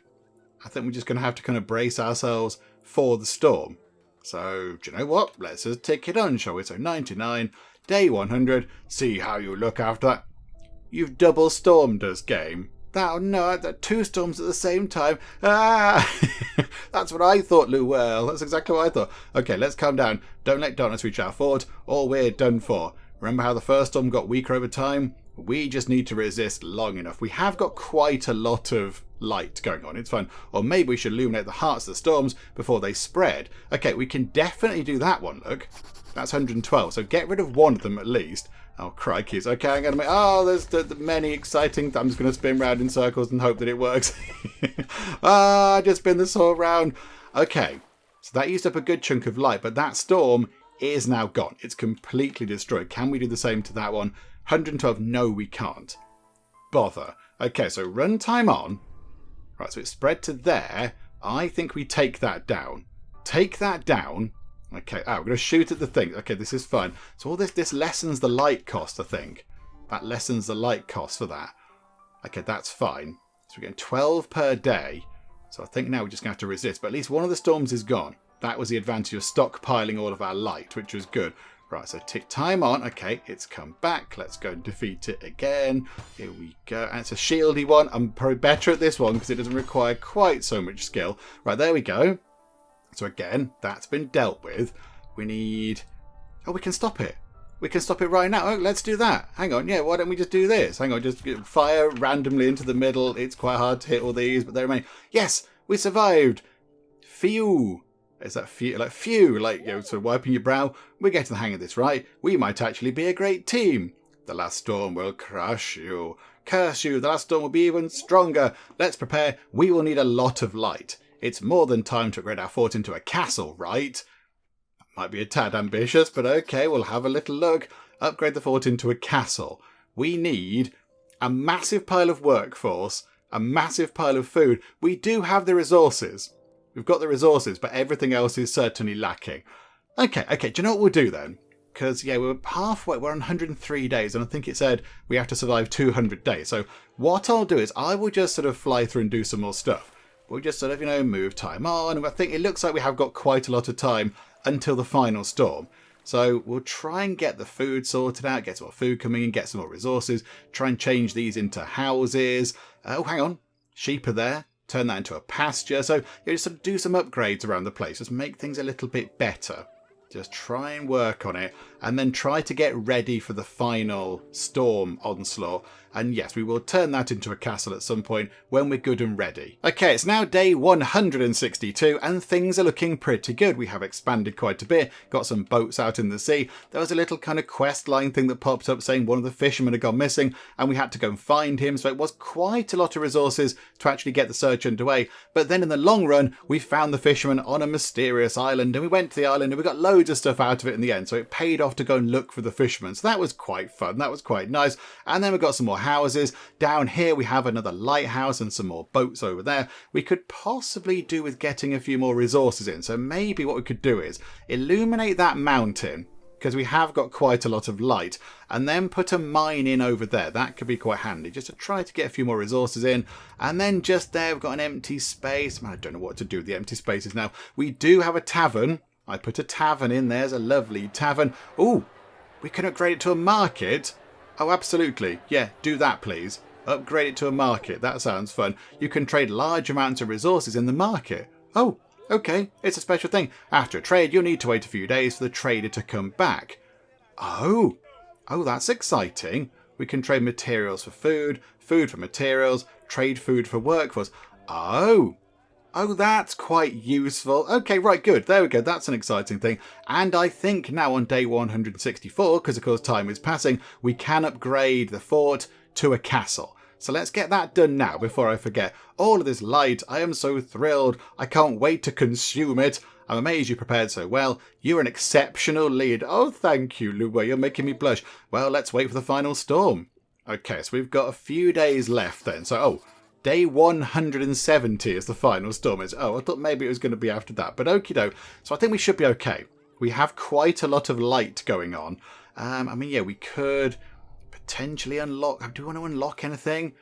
I think we're just going to have to kind of brace ourselves for the storm. So, do you know what? Let's just tick it on, shall we? So 99, day 100. See how you look after that. You've double stormed us, game. Oh no, 2 storms at the same time. Ah! That's what I thought, Lueur. That's exactly what I thought. Okay, let's calm down. Don't let darkness reach our fort, or we're done for. Remember how the first storm got weaker over time? We just need to resist long enough. We have got quite a lot of light going on. It's fine. Or maybe we should illuminate the hearts of the storms before they spread. Okay, we can definitely do that one, look. That's 112, so get rid of one of them at least. Oh, crikeys. Okay, I'm going to make... Oh, there's the many exciting... I'm just going to spin round in circles and hope that it works. I just spin this all round. Okay, so that used up a good chunk of light, but that storm is now gone. It's completely destroyed. Can we do the same to that one? 112. No, we can't. Bother. Okay, so runtime on. Right, so it's spread to there. I think we take that down. Take that down. Okay, we're going to shoot at the thing. Okay, this is fine. So all this lessens the light cost, I think. That lessens the light cost for that. Okay, that's fine. So we're getting 12 per day. So I think now we're just going to have to resist. But at least one of the storms is gone. That was the advantage of stockpiling all of our light, which was good. Right, so tick time on. Okay, it's come back. Let's go and defeat it again. Here we go. And it's a shieldy one. I'm probably better at this one because it doesn't require quite so much skill. Right, there we go. So again, that's been dealt with. We need... Oh, we can stop it. We can stop it right now. Oh, let's do that. Hang on. Yeah, why don't we just do this? Hang on, just fire randomly into the middle. It's quite hard to hit all these, but there remain. Yes, we survived. Phew. Is that phew? Like phew, like, you know, sort of wiping your brow. We're getting the hang of this, right? We might actually be a great team. The last storm will crush you. Curse you. The last storm will be even stronger. Let's prepare. We will need a lot of light. It's more than time to upgrade our fort into a castle, right? Might be a tad ambitious, but okay, we'll have a little look. Upgrade the fort into a castle. We need a massive pile of workforce, a massive pile of food. We do have the resources. We've got the resources, but everything else is certainly lacking. Okay, do you know what we'll do then? Because, yeah, we're halfway, we're on 103 days, and I think it said we have to survive 200 days. So what I'll do is I will just sort of fly through and do some more stuff. We'll just sort of, you know, move time on. And I think it looks like we have got quite a lot of time until the final storm. So we'll try and get the food sorted out, get some more food coming in, get some more resources, try and change these into houses. Oh, hang on. Sheep are there. Turn that into a pasture. So you just sort of do some upgrades around the place. Just make things a little bit better. Just try and work on it and then try to get ready for the final storm onslaught. And yes, we will turn that into a castle at some point when we're good and ready. Okay, it's now day 162 and things are looking pretty good. We have expanded quite a bit, got some boats out in the sea. There was a little kind of quest line thing that popped up saying one of the fishermen had gone missing and we had to go and find him. So it was quite a lot of resources to actually get the search underway. But then in the long run, we found the fisherman on a mysterious island and we went to the island and we got loads of stuff out of it in the end. So it paid off to go and look for the fisherman. So that was quite fun. That was quite nice. And then we got some more houses. Down here we have another lighthouse and some more boats over there. We could possibly do with getting a few more resources in. So maybe what we could do is illuminate that mountain because we have got quite a lot of light and then put a mine in over there. That could be quite handy just to try to get a few more resources in. And then just there we've got an empty space. Man, I don't know what to do with the empty spaces now. We do have a tavern. I put a tavern in. There's a lovely tavern. Oh, we can upgrade it to a market. Oh, absolutely. Yeah, do that, please. Upgrade it to a market. That sounds fun. You can trade large amounts of resources in the market. Oh, okay. It's a special thing. After a trade, you'll need to wait a few days for the trader to come back. Oh, that's exciting. We can trade materials for food, food for materials, trade food for workforce. Oh, that's quite useful. Okay, right, good. There we go. That's an exciting thing. And I think now on day 164, because of course time is passing, we can upgrade the fort to a castle. So let's get that done now before I forget. All of this light, I am so thrilled. I can't wait to consume it. I'm amazed you prepared so well. You're an exceptional lead. Oh, thank you, Lueur. You're making me blush. Well, let's wait for the final storm. Okay, so we've got a few days left then. So, day 170 is the final storm. Oh, I thought maybe it was going to be after that. But okie doke. So I think we should be okay. We have quite a lot of light going on. I mean, yeah, we could potentially unlock. Do we want to unlock anything?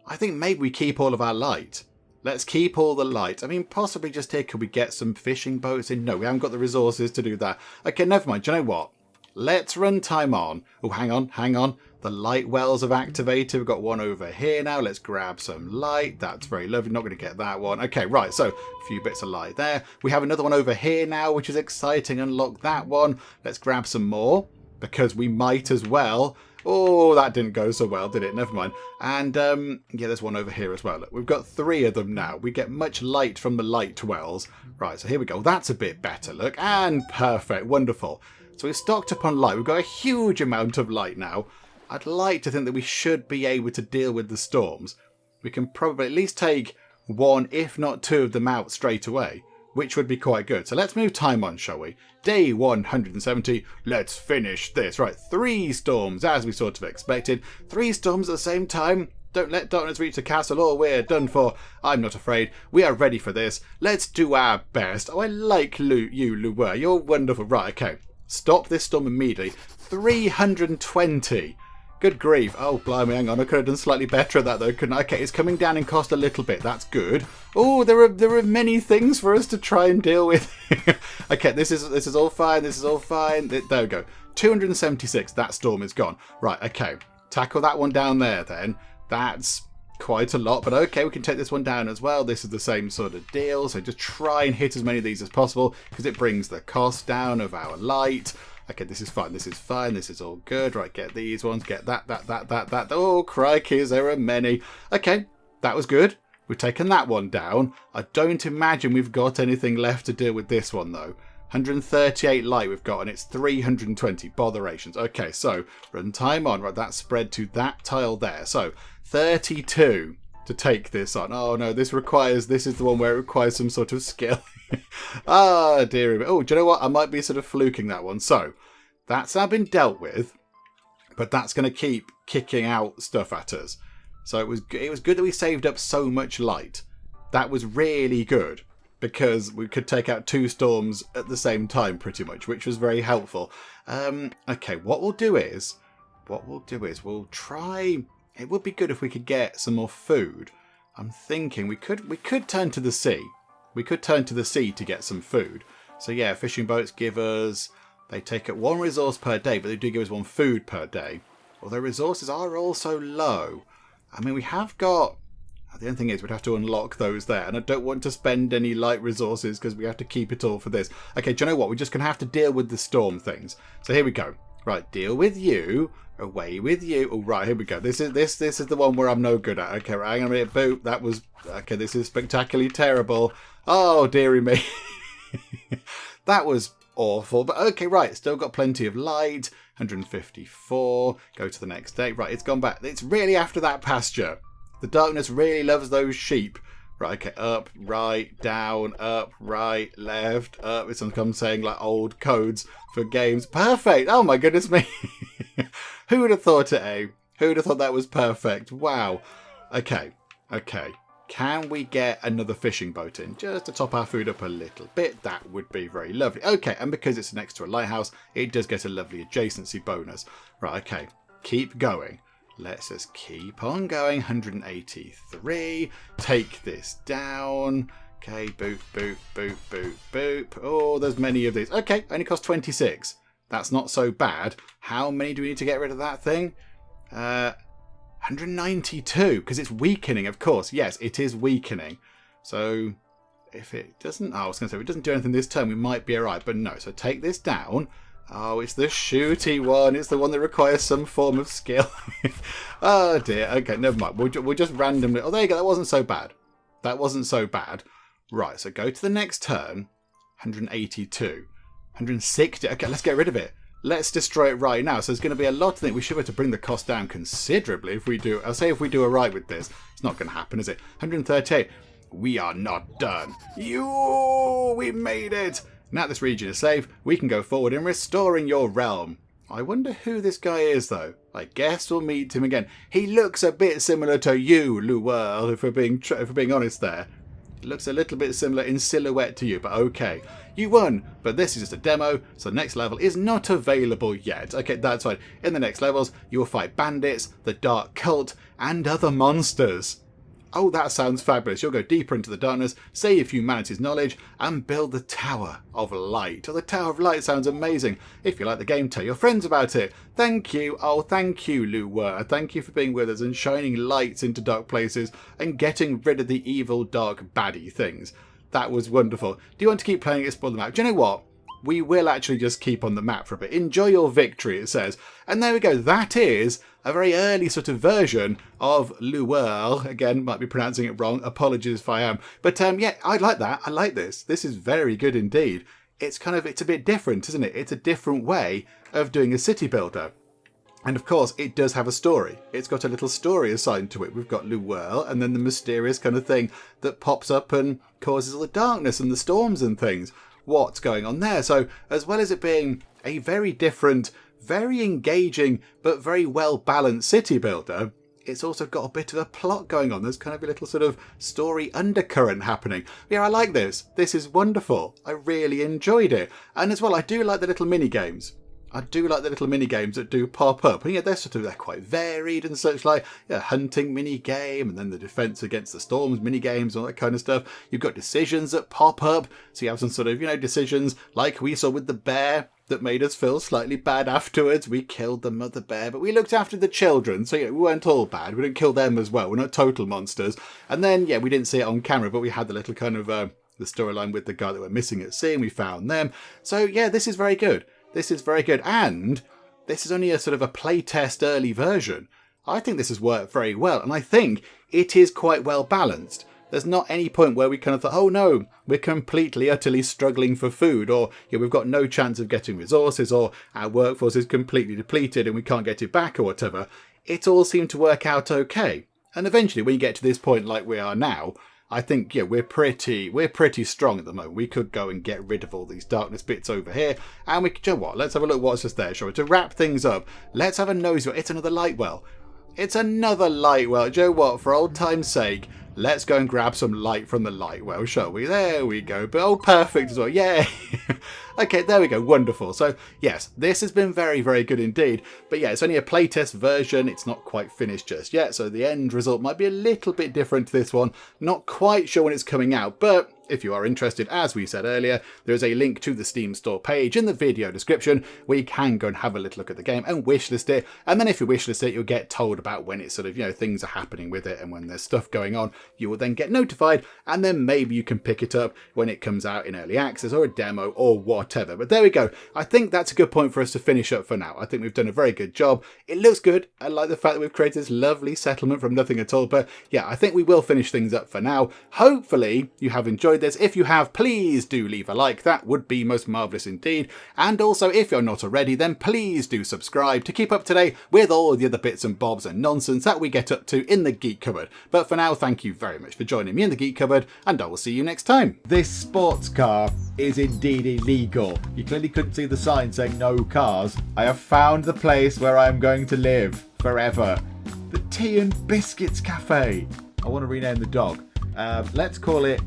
I think maybe we keep all of our light. Let's keep all the light. I mean, possibly just here, could we get some fishing boats in? No, we haven't got the resources to do that. Okay, never mind. Do you know what? Let's run time on. Oh, hang on. The light wells have activated. We've got one over here now. Let's grab some light. That's very lovely. Not going to get that one. Okay, right. So a few bits of light there. We have another one over here now, which is exciting. Unlock that one. Let's grab some more because we might as well. Oh, that didn't go so well, did it? Never mind. And yeah, there's one over here as well. Look, we've got 3 of them now. We get much light from the light wells. Right, so here we go. That's a bit better. Look, and perfect. Wonderful. So we've stocked up on light. We've got a huge amount of light now. I'd like to think that we should be able to deal with the storms. We can probably at least take 1, if not 2 of them out straight away, which would be quite good. So let's move time on, shall we? Day 170, let's finish this. Right, 3 storms, as we sort of expected. 3 storms at the same time. Don't let darkness reach the castle or we're done for. I'm not afraid. We are ready for this. Let's do our best. Oh, I like you, Lueur. You're wonderful. Right, okay. Stop this storm immediately. 320. Good grief. Oh, blimey, hang on. I could have done slightly better at that, though, couldn't I? Okay, it's coming down in cost a little bit. That's good. Oh, there are many things for us to try and deal with. Okay, this is all fine. This is all fine. There we go. 276, that storm is gone. Right, okay. Tackle that one down there then. That's quite a lot, but okay, we can take this one down as well. This is the same sort of deal, so just try and hit as many of these as possible because it brings the cost down of our light. Okay, this is fine, this is fine, this is all good. Right, get these ones, get that. Oh, crikey, there are many. Okay, that was good. We've taken that one down. I don't imagine we've got anything left to deal with this one, though. 138 light we've got, and it's 320 botherations. Okay, so run time on. Right, that's spread to that tile there. So 32 to take this on. Oh no, this is the one where it requires some sort of skill. Ah, dearie me. Oh, do you know what? I might be sort of fluking that one. So that's now been dealt with, but that's going to keep kicking out stuff at us. So it was good that we saved up so much light. That was really good, because we could take out 2 storms at the same time pretty much, which was very helpful. Okay, what we'll do is we'll try. It would be good if we could get some more food. I'm thinking we could turn to the sea. We could turn to the sea to get some food. So yeah, fishing boats they take up 1 resource per day, but they do give us 1 food per day. Although resources are also low. I mean, we have got. The only thing is we'd have to unlock those there, and I don't want to spend any light resources because we have to keep it all for this. Okay, do you know what? We're just going to have to deal with the storm things. So here we go. Right, deal with you. Away with you. Oh, right, here we go. This is the one where I'm no good at. Okay, right, hang on a minute. Boop. That was... Okay, this is spectacularly terrible. Oh, dearie me. That was awful. But okay, right. Still got plenty of light. 154. Go to the next day. Right, it's gone back. It's really after that pasture. The darkness really loves those sheep. Right, okay, up, right, down, up, right, left, up. It's some saying like old codes for games. Perfect! Oh my goodness me. Who would have thought it, eh? Who would have thought that was perfect? Wow. Okay. Can we get another fishing boat in? Just to top our food up a little bit. That would be very lovely. Okay, and because it's next to a lighthouse, it does get a lovely adjacency bonus. Right, okay. Keep going. Let's just keep on going. 183. Take this down. Okay, boop, boop, boop, boop, boop. Oh, there's many of these. Okay, only cost 26. That's not so bad. How many do we need to get rid of that thing? 192, because it's weakening, of course. Yes, it is weakening. So if it doesn't... Oh, I was going to say, if it doesn't do anything this turn, we might be alright. But no, so take this down. Oh, it's the shooty one. It's the one that requires some form of skill. Oh, dear. Okay, never mind. We'll just randomly... Oh, there you go. That wasn't so bad. That wasn't so bad. Right, so go to the next turn. 182. 160. Okay, let's get rid of it. Let's destroy it right now. So there's going to be a lot of things. We should be able to bring the cost down considerably if we do... I'll say if we do alright with this. It's not going to happen, is it? 138. We are not done. We made it. Now this region is safe, we can go forward in restoring your realm. I wonder who this guy is, though. I guess we'll meet him again. He looks a bit similar to you, Lueur, if we're being honest there. It looks a little bit similar in silhouette to you, but okay. You won, but this is just a demo, so the next level is not available yet. Okay, that's fine. In the next levels, you will fight bandits, the dark cult, and other monsters. Oh, that sounds fabulous. You'll go deeper into the darkness, save humanity's knowledge, and build the Tower of Light. Oh, the Tower of Light sounds amazing. If you like the game, tell your friends about it. Thank you. Oh, thank you, Lueur. Thank you for being with us and shining lights into dark places and getting rid of the evil, dark, baddie things. That was wonderful. Do you want to keep playing Explore the Map? Do you know what? We will actually just keep on the map for a bit. Enjoy your victory, it says. And there we go. That is a very early sort of version of Lueur. Again, might be pronouncing it wrong. Apologies if I am. But yeah, I like that. I like this. This is very good indeed. It's a bit different, isn't it? It's a different way of doing a city builder. And of course, it does have a story. It's got a little story assigned to it. We've got Lueur and then the mysterious kind of thing that pops up and causes all the darkness and the storms and things. What's going on there? So as well as it being a very different, very engaging, but very well balanced city builder, it's also got a bit of a plot going on. There's kind of a little sort of story undercurrent happening. Yeah, I like this. This is wonderful. I really enjoyed it. And as well, I do like the little mini games. I do like the little mini games that do pop up. And yeah, they're quite varied and such, like hunting mini game, and then the defense against the storms mini games, all that kind of stuff. You've got decisions that pop up. So you have some sort of, decisions like we saw with the bear. that made us feel slightly bad afterwards. We killed the mother bear, but we looked after the children, so we weren't all bad. We didn't kill them as well. We're not total monsters. And then, we didn't see it on camera, but we had the little kind of the storyline with the guy that were missing at sea, and we found them. So this is very good. This is very good, and this is only a sort of a playtest early version. I think this has worked very well, and I think it is quite well balanced. There's not any point where we kind of thought, oh no, we're completely, utterly struggling for food, or we've got no chance of getting resources, or our workforce is completely depleted and we can't get it back or whatever. It all seemed to work out okay. And eventually, when you get to this point like we are now, I think, we're pretty strong at the moment. We could go and get rid of all these darkness bits over here, and we could, you know what, let's have a look what's just there, shall we? To wrap things up, let's have a nosy. It's another light well. It's another light well. Do you know what, for old time's sake, let's go and grab some light from the light well, shall we? There we go. But oh, perfect as well. Yay! Okay, there we go. Wonderful. So, yes, this has been very, very good indeed. But it's only a playtest version. It's not quite finished just yet. So the end result might be a little bit different to this one. Not quite sure when it's coming out, but if you are interested, as we said earlier, there is a link to the Steam store page in the video description where you can go and have a little look at the game and wishlist it. And then if you wishlist it, you'll get told about when it's sort of, things are happening with it, and when there's stuff going on, you will then get notified, and then maybe you can pick it up when it comes out in early access or a demo or whatever. But there we go. I think that's a good point for us to finish up for now. I think we've done a very good job. It looks good. I like the fact that we've created this lovely settlement from nothing at all. But I think we will finish things up for now. Hopefully you have enjoyed this. If you have, please do leave a like. That would be most marvellous indeed. And also, if you're not already, then please do subscribe to keep up to date with all the other bits and bobs and nonsense that we get up to in the Geek Cupboard. But for now, thank you very much for joining me in the Geek Cupboard, and I will see you next time. This sports car is indeed illegal. You clearly couldn't see the sign saying no cars. I have found the place where I'm going to live forever. The Tea and Biscuits Cafe. I want to rename the dog. Let's call it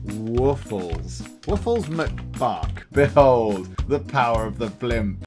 Woofles. Woofles McBuck. Behold, the power of the blimp.